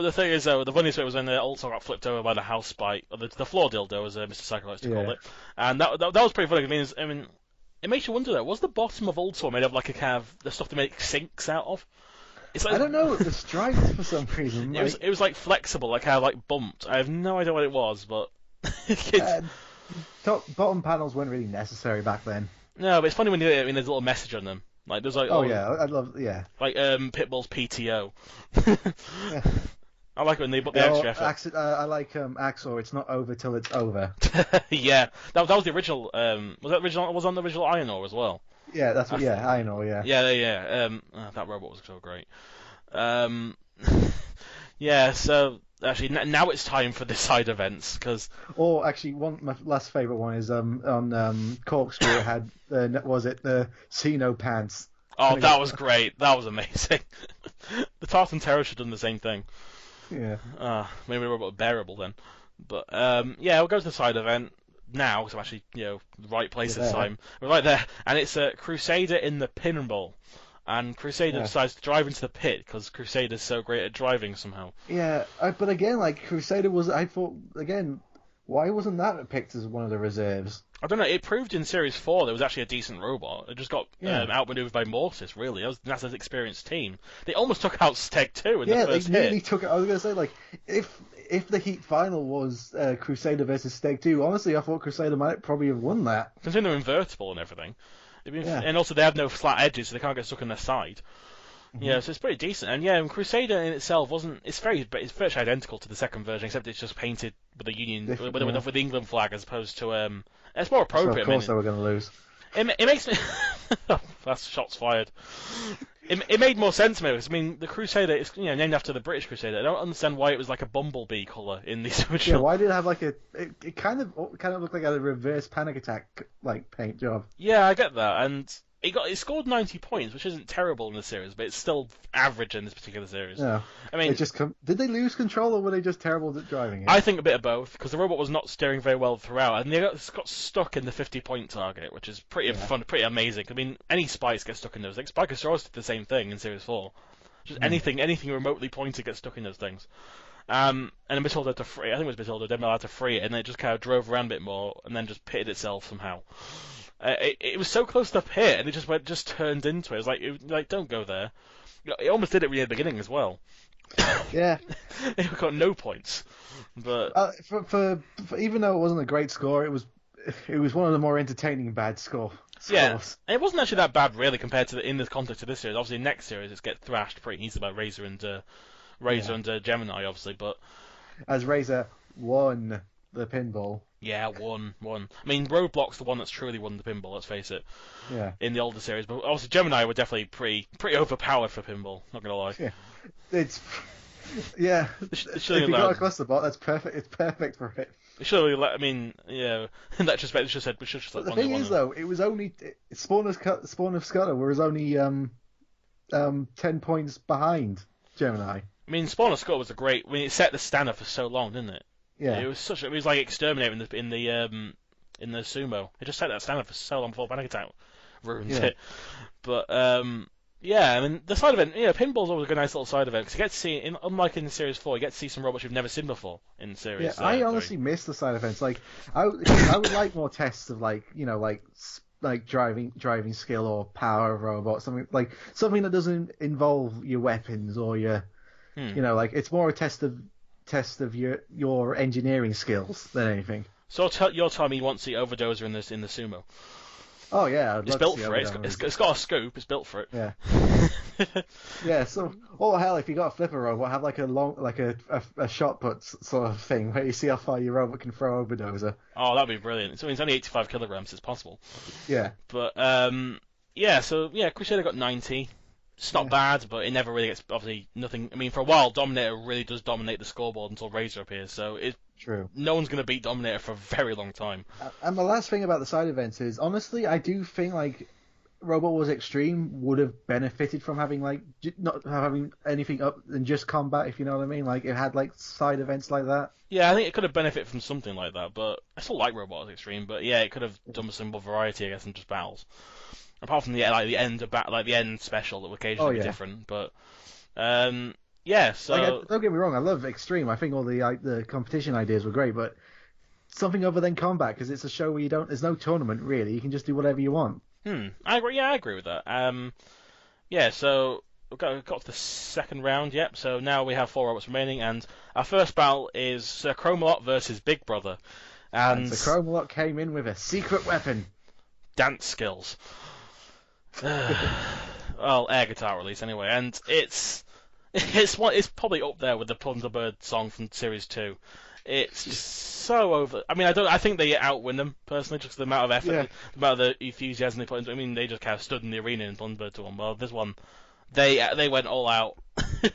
the thing is, though, the funniest bit was when Altor got flipped over by the house spike, or the floor dildo, as Mr. Psycho likes to call it, and that was pretty funny. I mean, it makes you wonder though, was the bottom of Altor made of like a kind of the stuff they make sinks out of? It's like, I don't know, the stripes for some reason. It was like flexible, like how like bumped. I have no idea what it was, but bottom panels weren't really necessary back then. No, but it's funny when there's a little message on them. Like there's like I love like Pitbull's PTO. I like it when they put the extra effort. I like Axor. It's not over till it's over. Yeah, that was the original. Was that original? Was on the original Iron Ore as well. Yeah, that's what. Yeah, I know. Yeah. Yeah. That robot was so great. Yeah. So actually, now it's time for the side events because. Or actually, my last favorite one is on Corkscrew. It had the Xeno pants. Oh, that was great. That was amazing. The Tartan Terror should have done the same thing. Yeah. Maybe the robot bearable then. But we'll go to the side event. Now, because I'm actually, right place this time. We're right there, and it's a Crusader in the Pinball, and Crusader decides to drive into the pit because Crusader's so great at driving somehow. Yeah, but again, like Crusader was, I thought again, why wasn't that picked as one of the reserves? I don't know. It proved in Series 4 there was actually a decent robot. It just got outmaneuvered by Mortis. Really, that was NASA's experienced team. They almost took out Steg 2 in the first hit. Yeah, they nearly took it. I was gonna say like if the Heat final was Crusader versus Steg 2, honestly, I thought Crusader might probably have won that. Considering they're invertible and everything. And also they have no flat edges, so they can't get stuck on their side. Mm-hmm. Yeah, so it's pretty decent. And Crusader in itself it's virtually identical to the second version, except it's just painted with the Union, with the England flag as opposed to, it's more appropriate. So of course they were going to lose. It makes me... That's shots fired. It made more sense to me because the Crusader is named after the British Crusader. I don't understand why it was like a bumblebee colour in the original. Yeah, why did it have like it kind of looked like a reverse Panic Attack like paint job. Yeah, I get that, and it scored 90 points, which isn't terrible in the series, but it's still average in this particular series. Yeah. I mean, did they lose control or were they just terrible at driving it? I think a bit of both, because the robot was not steering very well throughout, and they got stuck in the 50-point target, which is pretty fun, pretty amazing. Any spikes get stuck in those things. Spikosaurus did the same thing in Series 4. Just anything remotely pointed gets stuck in those things. And then Matilda had to free. I think it was Matilda. Then had to free it, and then it just kind of drove around a bit more, and then just pitted itself somehow. It was so close to the pit, and it just turned into it. It was like don't go there. It almost did it really at the beginning as well. Yeah. It got no points. But for even though it wasn't a great score, it was one of the more entertaining bad scores. Yeah, and it wasn't actually that bad really compared to in the context of this series. Obviously, next series it gets thrashed pretty easily by Razor and Gemini, obviously. But as Razor won the pinball. Yeah, won. I mean, Roadblock's the one that's truly won the pinball. Let's face it. Yeah. In the older series, but obviously Gemini were definitely pretty overpowered for pinball. Not gonna lie. Yeah. It's. Yeah. If you got a cluster bot, that's perfect. It's perfect for it. Surely, I mean, yeah. In that respect, it should have said. We should just. The thing is, though, it was only Spawn of Scudder was only 10 points behind Gemini. I mean, Spawn of Scudder was a great. I mean, it set the standard for so long, didn't it? Yeah. It was it was like Exterminator in the sumo. It just set that standard for so long before Panic Attack ruined it. But yeah, I mean, the side event, pinball's always a nice little side event, because you get to see, unlike in Series 4, you get to see some robots you've never seen before in Series. Yeah, I honestly miss the side events. Like, I would like more tests of, like driving skill or power of robots, something that doesn't involve your weapons or your, it's more a test of your engineering skills than anything. So you're telling me you want to see Overdoser in the sumo? Oh yeah, it's built for it. It's got a scoop. It's built for it. Yeah. Yeah. So, hell, if you got a flipper robot, have like a shot put sort of thing where you see how far your robot can throw Overdoser. Oh, that'd be brilliant. So it's only 85 kilograms. It's possible. Yeah. But So Crusader got 90. It's not bad, but it never really gets obviously nothing. I mean, for a while, Dominator really does dominate the scoreboard until Razor appears. So True. No one's going to beat Dominator for a very long time. And the last thing about the side events is, honestly, I do think like Robot Wars Extreme would have benefited from having not having anything up than just combat, if you know what I mean. Like it had like side events like that. Yeah, I think it could have benefited from something like that. But I still like Robot Wars Extreme. But yeah, it could have done some more variety, I guess, than just battles. Apart from the end the end special that would occasionally be different. But yeah, so don't get me wrong, I love Extreme. I think all the competition ideas were great, but something other than combat, because it's a show where there's no tournament really. You can just do whatever you want. I agree. Yeah, I agree with that. Yeah, so we've got to the second round. Yep. So now we have 4 robots remaining, and our first battle is Sir Chromalot versus Big Brother. And Sir Chromalot came in with a secret weapon. Dance skills. Well, air guitar at least, anyway, and it's probably up there with the Thunderbird song from Series 2. It's just so over. I mean, I think they outwin them personally, just the amount of effort, the amount of the enthusiasm they put into. I mean, they just kind of stood in the arena in Thunderbird 2. Well, this one, they went all out. It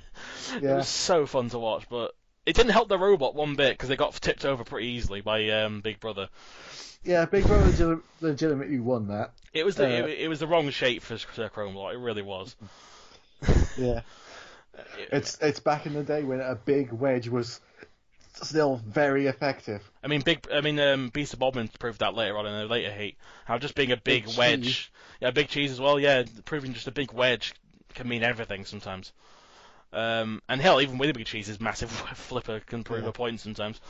was so fun to watch, but it didn't help the robot one bit because they got tipped over pretty easily by Big Brother. Yeah, Big Brother legitimately won that. It was the wrong shape for Sir Chromalot. It really was. Yeah. It's back in the day when a big wedge was still very effective. I mean, Beast of Bodmin proved that later on in a later heat. How just being a big wedge, cheese. Big cheese as well. Yeah, proving just a big wedge can mean everything sometimes. And hell, even with a big cheese, his massive flipper can prove a point sometimes.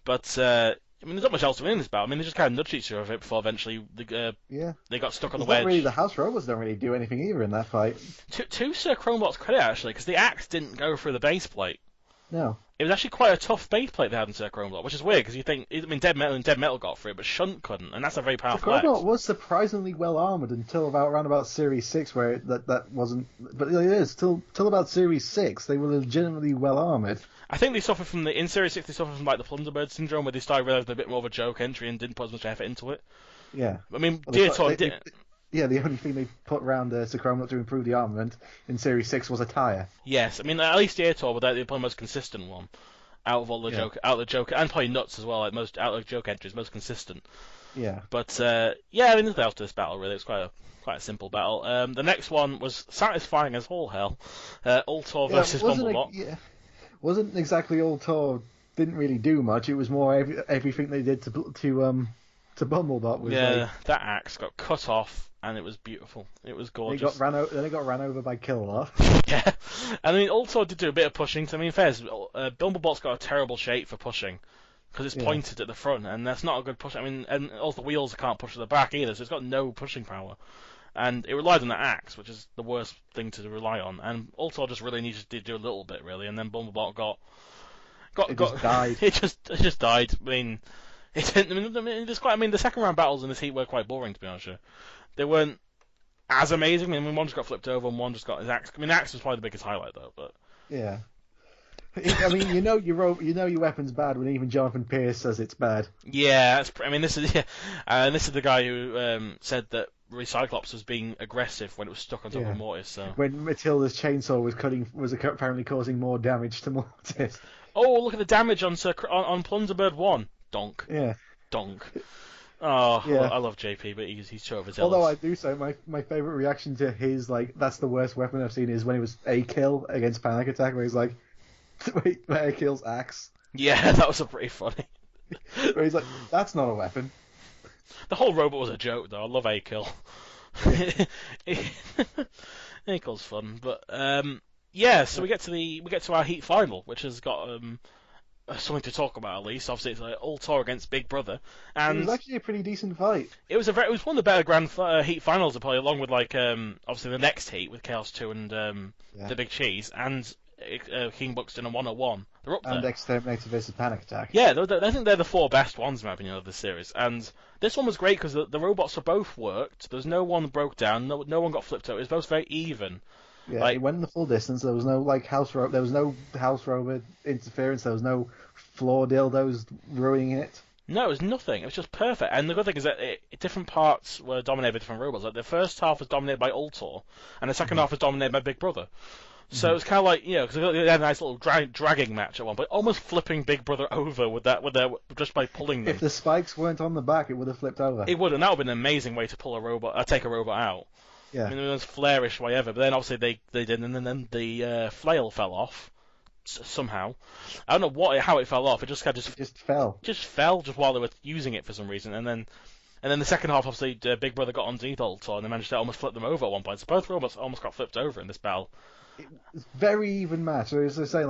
But I mean, there's not much else to win in this battle. I mean, they just kind of nudged each other a bit before eventually they got stuck on the wedge. Really, the House Robots don't really do anything either in that fight. To Sir Chromalot's credit, actually, because the axe didn't go through the base plate. No. It was actually quite a tough base plate they had in Sir Chromalot, which is weird, because you think, I mean, Dead Metal got through it, but Shunt couldn't, and that's a very powerful axe. Chromalot was surprisingly well armoured until around about Series 6, where that wasn't... But it is, till about Series 6, they were legitimately well armoured. I think they suffered from in Series 6, they suffered from like the Thunderbird syndrome, where they started realising a bit more of a joke entry and didn't put as much effort into it. Yeah. I mean, Deator didn't... Yeah, the only thing they put around Sir Chromalot to improve the armament in Series 6 was a tyre. Yes, I mean, at least Deator was the probably most consistent one. Out of all the joke, and probably Nuts as well, like most out of joke entries, most consistent. Yeah. But I mean, nothing else to this battle really. It was quite a simple battle. The next one was satisfying as all hell. Altor versus Bumblebot. Wasn't exactly Altor. Didn't really do much. It was more everything they did to Bumblebot. Was that axe got cut off. And it was beautiful. It was gorgeous. Then it got ran over by Chromalot. Yeah. I mean, Altor did do a bit of pushing. I mean, Bumblebot's got a terrible shape for pushing. Because it's pointed at the front, and that's not a good push. I mean, and also the wheels can't push at the back either, so it's got no pushing power. and it relied on the axe, which is the worst thing to rely on. And Altor just really needed to do a little bit, really, and then Bumblebot just died. it just died. I mean, it didn't. I mean, the second round battles in this heat were quite boring, to be honest with you. They weren't as amazing. I mean, one just got flipped over and one just got his axe. I mean, the axe was probably the biggest highlight, though. But yeah. I mean, your weapon's bad when even Jonathan Pierce says it's bad. Yeah, I mean, this is the guy who said that Recyclops was being aggressive when it was stuck on top of Mortis. So when Matilda's chainsaw was apparently causing more damage to Mortis. Oh, look at the damage on Plunderbird 1. Donk. Yeah. Donk. Oh, yeah. I love JP, but he's so overzealous. Although I do say my favourite reaction to his that's the worst weapon I've seen is when it was a kill against Panic Attack, where he's like, wait, a kill's axe. Yeah, that was pretty funny. Where he's like, that's not a weapon. The whole robot was a joke, though. I love A-Kill. A-Kill's fun, but so we get to our heat final, which has got something to talk about at least. Obviously, it's like Altor against Big Brother, and it was actually a pretty decent fight. It was one of the better grand heat finals to play, along with obviously the next heat with Chaos 2 and the Big Cheese and King Buxton and 101. They're up there. And Exterminator versus Panic Attack. Yeah, I think they're the four best ones, in my opinion, of the series. And this one was great because the robots were both worked. There was no one broke down. No one got flipped over. It was both very even. Yeah, it went the full distance. There was no there was no house robot interference. There was no floor dildos ruining it. No, it was nothing. It was just perfect. And the good thing is that different parts were dominated by different robots. Like the first half was dominated by Altor, and the second half was dominated by Big Brother. So it was kind of like, because they had a nice little dragging match at one point, almost flipping Big Brother over just by pulling them. If the spikes weren't on the back, it would have flipped over. It would, and that would have been an amazing way to take a robot out. Yeah. I mean, it was flourish way ever, but then obviously they did, and then the flail fell off somehow. I don't know how it fell off. It just fell. Just fell while they were using it for some reason, and then the second half, obviously, Big Brother got underneath Altor, and they managed to almost flip them over at one point. So both robots almost got flipped over in this battle. It was very even match. So as I say,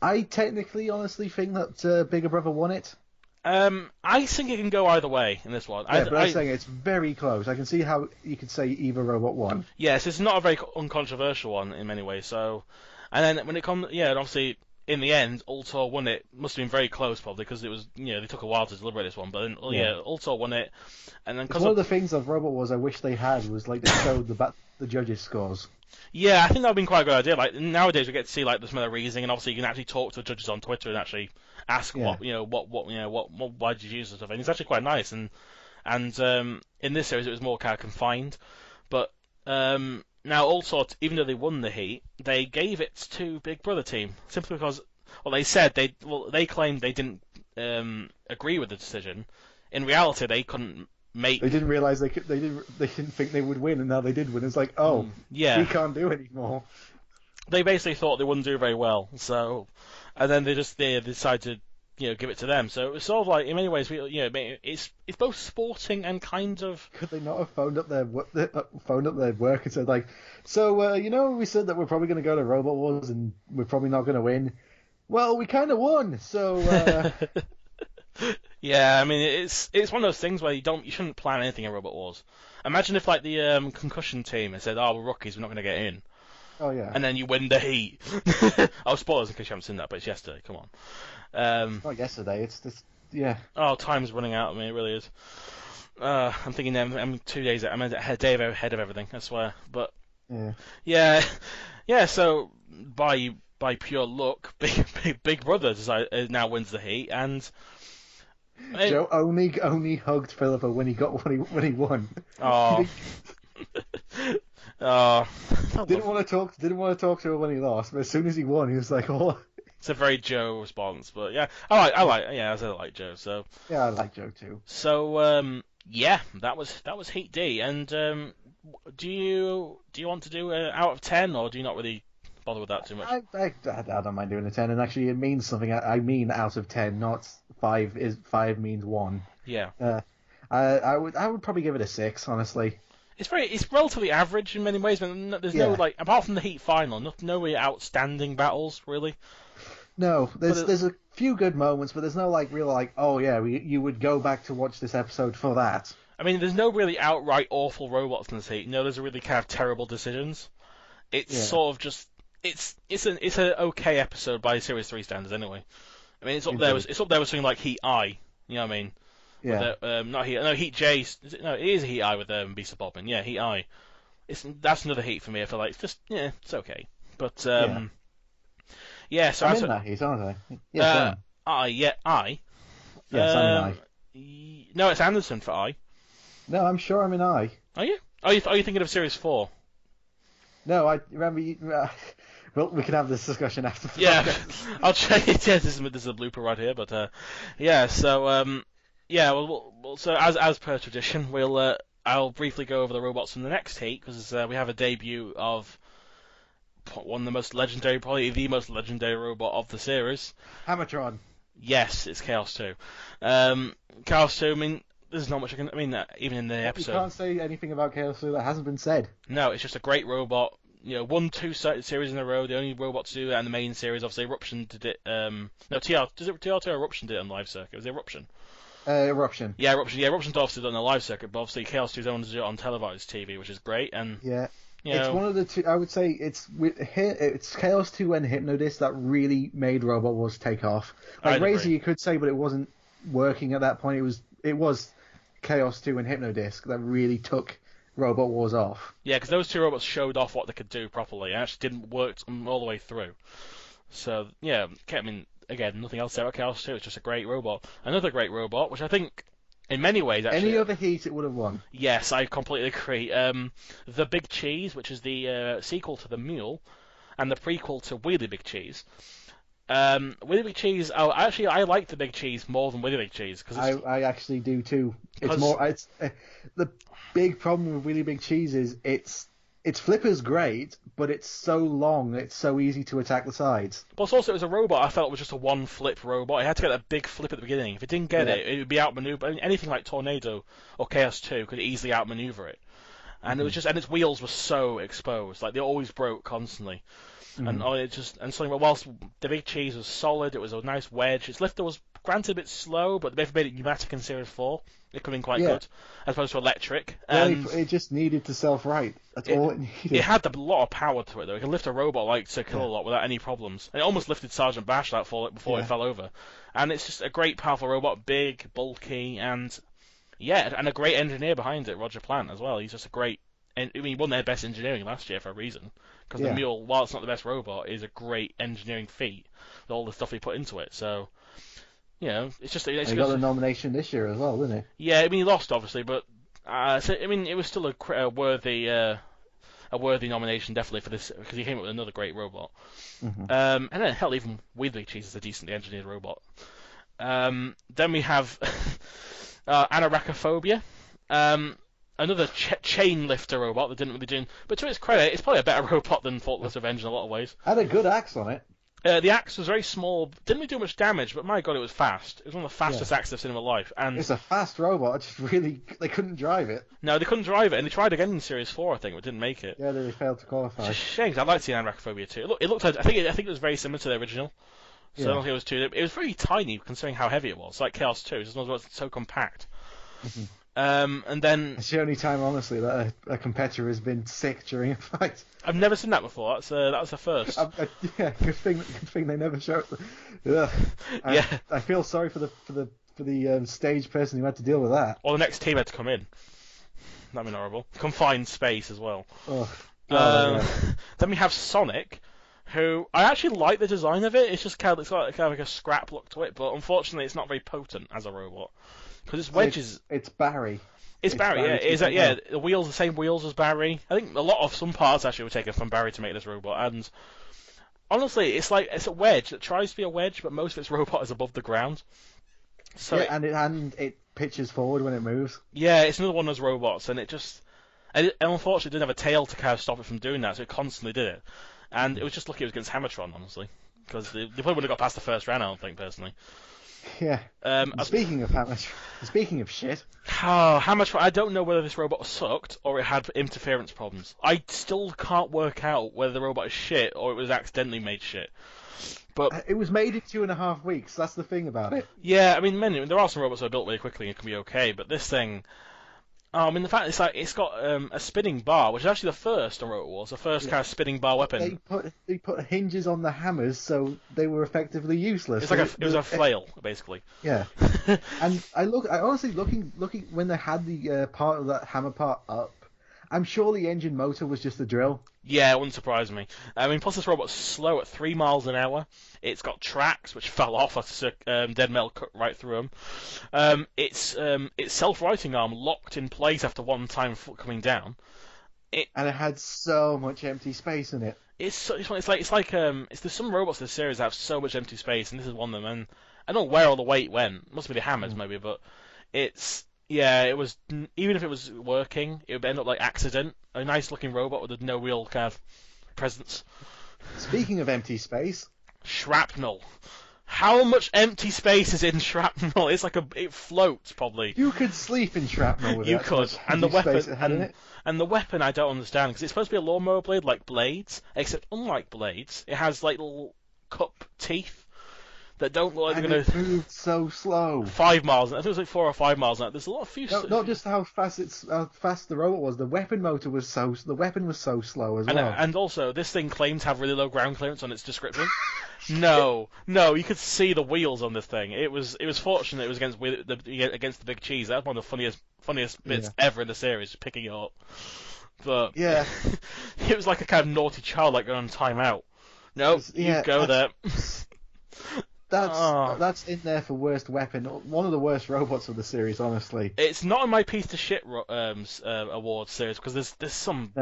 I technically, honestly think that Bigger Brother won it. I think it can go either way in this one. Yeah, but I'm saying it's very close. I can see how you could say either robot won. Yes, it's not a very uncontroversial one in many ways. So, and then when it comes, and obviously in the end, Altor won it. Must have been very close, probably, because it was, they took a while to deliberate this one. But then, Altor won it, and then one of the things of Robot Wars I wish they had was they showed the judges' scores. Yeah, I think that would have been quite a good idea. Like nowadays, we get to see some of the reasoning, and obviously you can actually talk to the judges on Twitter and actually ask why did you use this stuff, and it's actually quite nice. And in this series, it was more kind of confined, but now Altor, even though they won the heat, they gave it to Big Brother team simply because they claimed they didn't agree with the decision. In reality, they couldn't. They didn't realize they didn't think they would win, and now they did win. It's like, we can't do anymore. They basically thought they wouldn't do very well, so, and then they decided to give it to them. So it was sort of like, in many ways, it's both sporting and kind of. Could they not have phoned up their work and said so we said that we're probably going to go to Robot Wars and we're probably not going to win. Well, we kind of won, so. Yeah, I mean it's one of those things where you shouldn't plan anything in Robot Wars. Imagine if the concussion team had said, we're rookies, we're not going to get in. Oh yeah. And then you win the heat. I'll spoilers in case you haven't seen that, but it's yesterday. Come on. Not yesterday. It's this. Yeah. Oh, time's running out of me. It really is. I'm thinking I'm 2 days. I'm a day ahead of everything. I swear. But yeah. So by pure luck, Big Brother now wins the heat, and Joe only hugged Philippa when he won. Oh. Didn't want to talk to her when he lost, but as soon as he won, he was like, "Oh." It's a very Joe response, but yeah, I like Joe. So yeah, I like Joe too. So that was Heat D. And do you want to do out of 10, or do you not really bother with that too much? I don't mind doing a 10, and actually it means something. I mean out of 10, not 5. 5 means 1. Yeah. I would probably give it a 6, honestly. It's relatively average in many ways, but there's no apart from the heat final, no really outstanding battles really. No, there's a few good moments, but there's no real oh yeah, you would go back to watch this episode for that. I mean, there's no really outright awful robots in this heat. No, there's really kind of terrible decisions. It's sort of just it's an okay episode by Series 3 standards anyway. I mean, it's up there with something like Heat I. You know what I mean? Yeah. With, not Heat. No, Heat J. It is Heat I with Beast of Bobbin. Yeah, Heat I. That's another heat for me. I feel like it's okay. But yeah. So I'm in that heat, aren't I? I. I. Yes, I'm in I. No, it's Anderson for I. No, I'm sure I'm in I. Are you? Are you thinking of Series 4? No, I remember you. Well, we can have this discussion after. Yeah, I'll check it. Yeah, this is a blooper right here, but yeah. So so as per tradition, I'll briefly go over the robots from the next heat because we have a debut of one of the most legendary, probably the most legendary robot of the series. Hammertron. Yes, it's Chaos 2. Chaos 2. I mean, there's not much I can. I mean, even in the episode, you can't say anything about Chaos 2 that hasn't been said. No, it's just a great robot. You know, 1-2 series in a row. The only robot to do that in the main series, obviously, Eruption did it. No, TR2 Eruption did it on the live circuit. Was it Eruption? Eruption. Yeah, Eruption. Yeah, Eruption obviously did it on the live circuit, but obviously Chaos 2's only to do it on televised TV, which is great. And yeah, it's one of the two. I would say it's Chaos 2 and Hypnodisc that really made Robot Wars take off. Like Razor, you could say, but it wasn't working at that point. It was Chaos 2 and Hypnodisc that really took Robot Wars off. Yeah, because those two robots showed off what they could do properly and actually didn't work all the way through. So, yeah, I mean, again, nothing else there about Chaos 2. It's just a great robot. Another great robot, which I think, in many ways, actually... Any other heat, it would have won. Yes, I completely agree. The Big Cheese, which is the sequel to the Mule, and the prequel to Wheelie Big Cheese. Wheelie Big Cheese, I like the Big Cheese more than Wheelie Big Cheese. I actually do too. It's the big problem with Wheelie Big Cheese is its flipper's great, but it's so long, it's so easy to attack the sides. Plus also it was a robot I felt was just a one flip robot. It had to get a big flip at the beginning. If it didn't get it would be outmaneuvered. I mean, anything like Tornado or Chaos 2 could easily outmaneuver it. And it was just, and its wheels were so exposed, like they always broke constantly. And whilst the Big Cheese was solid, it was a nice wedge. Its lifter was granted a bit slow, but they've made it pneumatic in Series 4. It could have been quite good, as opposed to electric. And it just needed to self-right. That's all it needed. It had a lot of power to it, though. It could lift a robot like Sir Killalot without any problems. And it almost lifted Sergeant Bash before it fell over. And it's just a great, powerful robot, big, bulky, and a great engineer behind it, Roger Plant, as well. He's just a great... I mean, he won their best engineering last year for a reason. Because the Mule, while it's not the best robot, is a great engineering feat with all the stuff he put into it. So, you know, it's just... He got a nomination this year as well, didn't he? Yeah, I mean, he lost, obviously, but... it was still a worthy nomination, definitely, for this, because he came up with another great robot. Mm-hmm. And then, hell, even Wheelie Cheese is a decently engineered robot. Then we have Anarachophobia. Another chain lifter robot that didn't really do... But to its credit, it's probably a better robot than Faultless Revenge in a lot of ways. Had a good axe on it. The axe was very small, didn't really do much damage, but my god, it was fast. It was one of the fastest axes I've seen in my life. And it's a fast robot, just really... They couldn't drive it. No, they couldn't drive it, and they tried again in Series 4, I think, but didn't make it. Yeah, they failed to qualify. It's a shame, 'cause I'd like to see Anarachophobia too. It looked like... I think it was very similar to the original. So I don't think it was too... It was very tiny, considering how heavy it was. Like Chaos 2, it was so compact. Mm-hmm. And then... It's the only time, honestly, that a competitor has been sick during a fight. I've never seen that before. That was the first. Good thing they never showed. I feel sorry for the stage person who had to deal with that. Or the next team had to come in. That'd be horrible. Confined space as well. Then we have Sonic, who I actually like the design of it. It's just it's got kind of like a scrap look to it, but unfortunately, it's not very potent as a robot. Because its wedges... It's Barry. It's Barry, the wheels, the same wheels as Barry. I think some parts actually were taken from Barry to make this robot. And honestly, it's a wedge that tries to be a wedge, but most of its robot is above the ground. So and it pitches forward when it moves. Yeah, it's another one of those robots, and it unfortunately didn't have a tail to kind of stop it from doing that, so it constantly did it. And it was just lucky it was against Hammertron, honestly, because they probably would have got past the first round, I don't think, personally. Yeah. Speaking of shit. Hammertron, I don't know whether this robot sucked or it had interference problems. I still can't work out whether the robot is shit or it was accidentally made shit. But it was made in 2.5 weeks. That's the thing about it. Yeah, I mean, there are some robots that are built really quickly and can be okay, but this thing, I mean, the fact it's got a spinning bar, which is actually the first on Robot Wars, the first kind of spinning bar weapon. They put hinges on the hammers, so they were effectively useless. It's like it was a flail, basically. Yeah. And I honestly looking when they had the part of that hammer part up, I'm sure the engine motor was just a drill. Yeah, it wouldn't surprise me. I mean, plus this robot's slow at 3 miles an hour. It's got tracks which fell off after dead metal cut right through them. Its self-righting arm locked in place after one time coming down. And it had so much empty space in it. There's some robots in the series that have so much empty space, and this is one of them. And I don't know where all the weight went. It must be the hammers, maybe, but it's. Yeah, it was. Even if it was working, it would end up like accident. A nice looking robot with no real kind of presence. Speaking of empty space, shrapnel. How much empty space is in shrapnel? It's like it floats probably. You could sleep in shrapnel with it. You could, and the weapon it had in it. And the weapon I don't understand because it's supposed to be a lawnmower blade like blades, except unlike blades, it has like little cup teeth. That don't look like they're going to move so slow. 5 miles. I think it was like 4 or 5 miles an hour. There's a lot of few. No, not just how fast the robot was. The weapon motor was the weapon was so slow as well. And also, this thing claims to have really low ground clearance on its description. No, you could see the wheels on this thing. It was fortunate it was against the big cheese. That was one of the funniest bits ever in the series, picking it up. But yeah, it was like a kind of naughty child, like going on timeout. No, you go there. That's in there for worst weapon. One of the worst robots of the series, honestly. It's not in my piece to shit awards series because there's some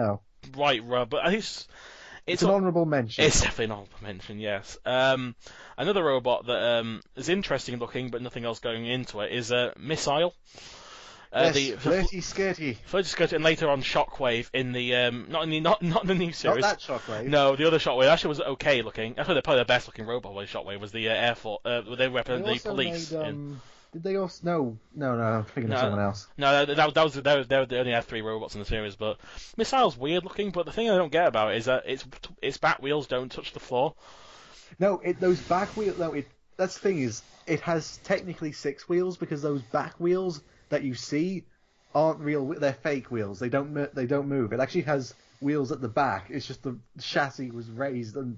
right rub, but I think it's an honourable mention. It's definitely an honourable mention, yes. Another robot that is interesting looking, but nothing else going into it is Missile. Yes, Flirty Skirty, and later on Shockwave in the not in the new series. Not that Shockwave. No, the other Shockwave actually was okay looking. I thought probably the best looking robot was Shockwave was the Air Force. They represent the police. Did they also? No. I'm thinking of someone else. No, they only had 3 robots in the series, but Missile's weird looking. But the thing I don't get about it is that its back wheels don't touch the floor. No, those back wheels. No, that's the thing is it has technically 6 wheels because those back wheels that you see aren't real. They're fake wheels. They don't move. It actually has wheels at the back. It's just the chassis was raised, and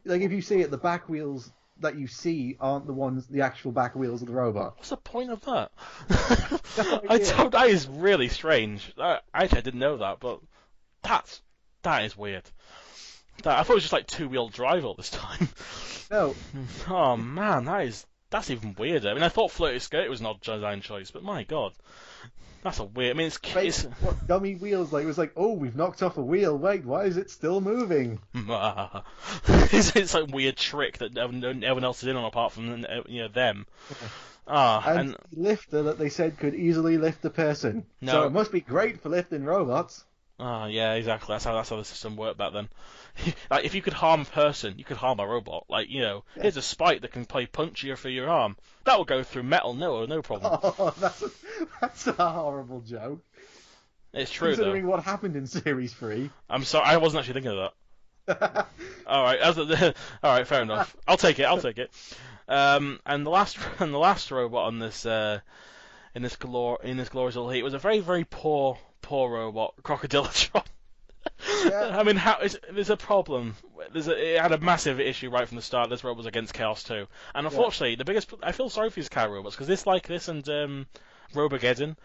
like if you see it, the back wheels that you see aren't the actual back wheels of the robot. What's the point of that? That is really strange. I didn't know that, but that is weird. I thought it was just like 2-wheel drive all this time. No. Oh man, that's even weirder. I mean, I thought Flirty Skirt was an odd design choice, but my god, that's a weird. I mean, it's what dummy wheels like. It was like, oh, we've knocked off a wheel. Wait, why is it still moving? It's like a weird trick that no one else is in on apart from them. And the lifter that they said could easily lift a person. No. So it must be great for lifting robots. Yeah, exactly. That's how the system worked back then. Like, if you could harm a person, you could harm a robot. Like, here's a spike that can play punchier for your arm. That will go through metal, no problem. Oh, that's a horrible joke. It's true, considering what happened in Series 3. I'm sorry, I wasn't actually thinking of that. Alright, fair enough. I'll take it. And the last robot on this in this glorious little heat was a very, very poor robot, Crocodilotron. Yeah. I mean, there's a problem. It had a massive issue right from the start. This robot was against Chaos 2, and unfortunately, I feel sorry for these kind of robots because this and Robogeddon,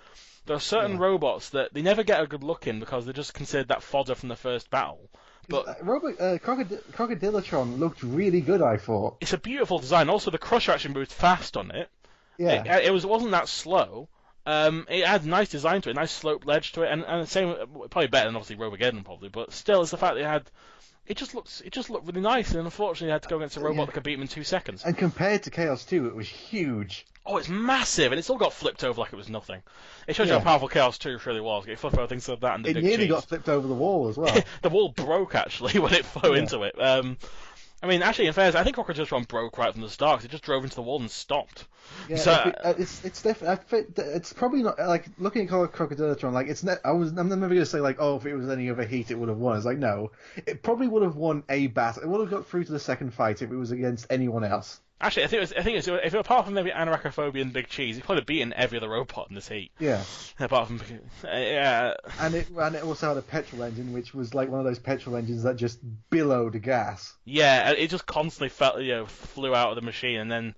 there are certain robots that they never get a good look in because they're just considered that fodder from the first battle. But Crocodilotron looked really good, I thought. It's a beautiful design. Also, the Crusher actually moved fast on it. Yeah, it wasn't that slow. It had nice design to it, nice sloped ledge to it, and the same, probably better than obviously Robogeddon probably, but still, it's the fact that it just looked really nice, and unfortunately, it had to go against a robot that could beat him in 2 seconds. And compared to Chaos 2, it was huge. Oh, it's massive, and it still got flipped over like it was nothing. It shows you how powerful Chaos 2 really was. It flipped over things like that, and it nearly got flipped over the wall as well. The wall broke actually when it flew into it. I mean, actually, in fairness, I think Crocodilotron broke right from the start because it just drove into the wall and stopped. Yeah, So it's definitely. It's probably not like looking at Crocodilatron. Like I'm never gonna say like, oh, if it was any other heat, it would have won. It's like no, it probably would have won a battle. It would have got through to the second fight if it was against anyone else. actually, I think it's if apart from maybe Anarachophobia and Big Cheese, he probably beaten every other robot in this heat. Yeah. Apart from yeah. And it also had a petrol engine, which was like one of those petrol engines that just billowed gas. Yeah, it just constantly flew out of the machine, and then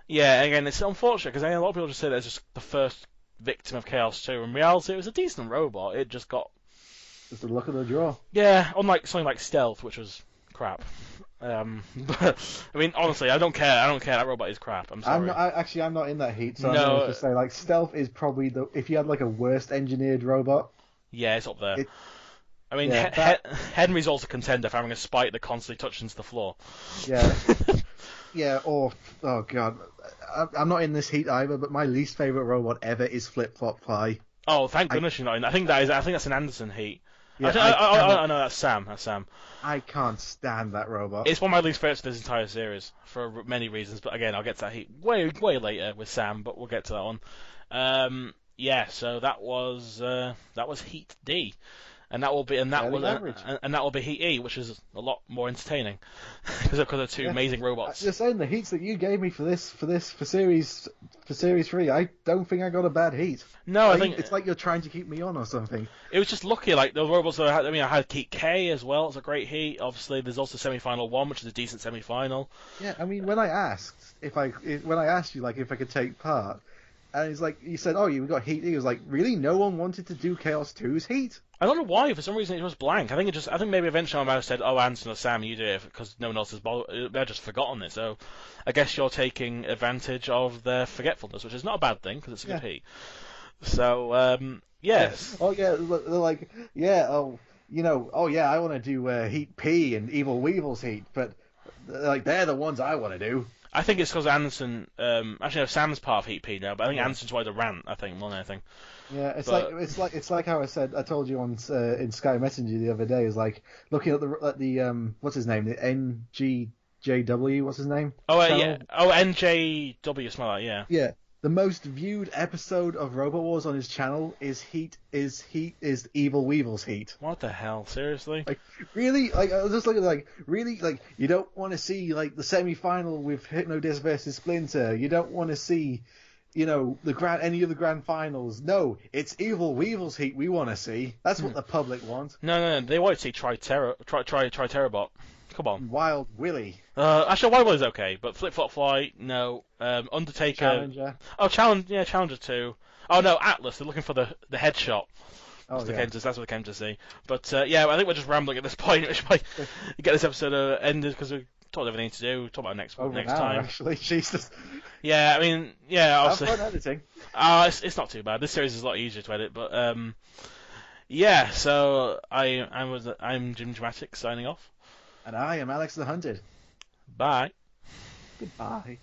yeah, again, it's unfortunate because a lot of people just say that it's just the first victim of Chaos 2. In reality, it was a decent robot. It just got just the luck of the draw. Yeah, unlike something like Stealth, which was crap. But I mean, honestly, I don't care. That robot is crap. I'm sorry. I'm not in that heat, so No. I'm going to say like Stealth is probably if you had like a worst engineered robot. Yeah, it's up there. I mean, yeah, Henry's also a contender for having a spike that constantly touches the floor. Yeah. Yeah, or oh god, I'm not in this heat either. But my least favorite robot ever is Flip Flop Fly. Oh, thank goodness you're not in. I think that's an Anderson heat. Yeah, I know that's Sam. That's Sam. I can't stand that robot. It's one of my least favorites of this entire series for many reasons. But again, I'll get to that heat way later with Sam. But we'll get to that one. Yeah. So that was Heat D. And that will be Heat E, which is a lot more entertaining because of two amazing robots. You're saying the heats that you gave me for series 3, I don't think I got a bad heat. No, I think it's like you're trying to keep me on or something. It was just lucky, like the robots that I had Heat K as well. It's a great heat. Obviously, there's also Semi-Final 1, which is a decent semi-final. Yeah, I mean, when I asked you like if I could take part, and it's like you said, oh, you got Heat E. It was like, really, no one wanted to do Chaos 2's heat. I don't know why. For some reason, it was blank. I think maybe eventually I might have said, "Oh, Anderson or Sam, you do it," because no one else has they're just forgotten it. So, I guess you're taking advantage of their forgetfulness, which is not a bad thing because it's a good heat. So, yes. Oh yeah, they're like, yeah, oh, oh yeah, I want to do Heat P and Evil Weevil's heat, but like they're the ones I want to do. I think it's because Anderson. Actually, no, Sam's part of Heat P now, but I think Anderson's why the rant. I think more than anything. Yeah, it's like how I told you on in Sky Messenger the other day. Is like looking at the what's his name, the NGJW, what's his name? Oh yeah, NJW, something like that, yeah. Yeah, the most viewed episode of Robot Wars on his channel is Evil Weevil's Heat. What the hell? Seriously? Like really? Like I was just looking like really like you don't want to see like the semi-final with Hypnodisc versus Splinter. You don't want to see. Any of the grand finals. No, it's Evil Weevil's heat we want to see. That's what the public want. No, they want to see Triterabot. Come on. Wild Willy. Actually, Wild Willy's okay, but Flip Flop Fly, no. Undertaker. Challenger. Oh, Challenger 2. Oh no, Atlas. They're looking for the headshot. Oh, yeah. That's what they came to see. But yeah, I think we're just rambling at this point. We should probably get this episode ended because we've talked everything to do. We'll talk about it next time. Actually, Jesus. Yeah, I mean, yeah, obviously. Have fun editing. It's not too bad. This series is a lot easier to edit, but yeah. So I'm Jimjamatic signing off. And I am Alexthehunted. Bye. Goodbye.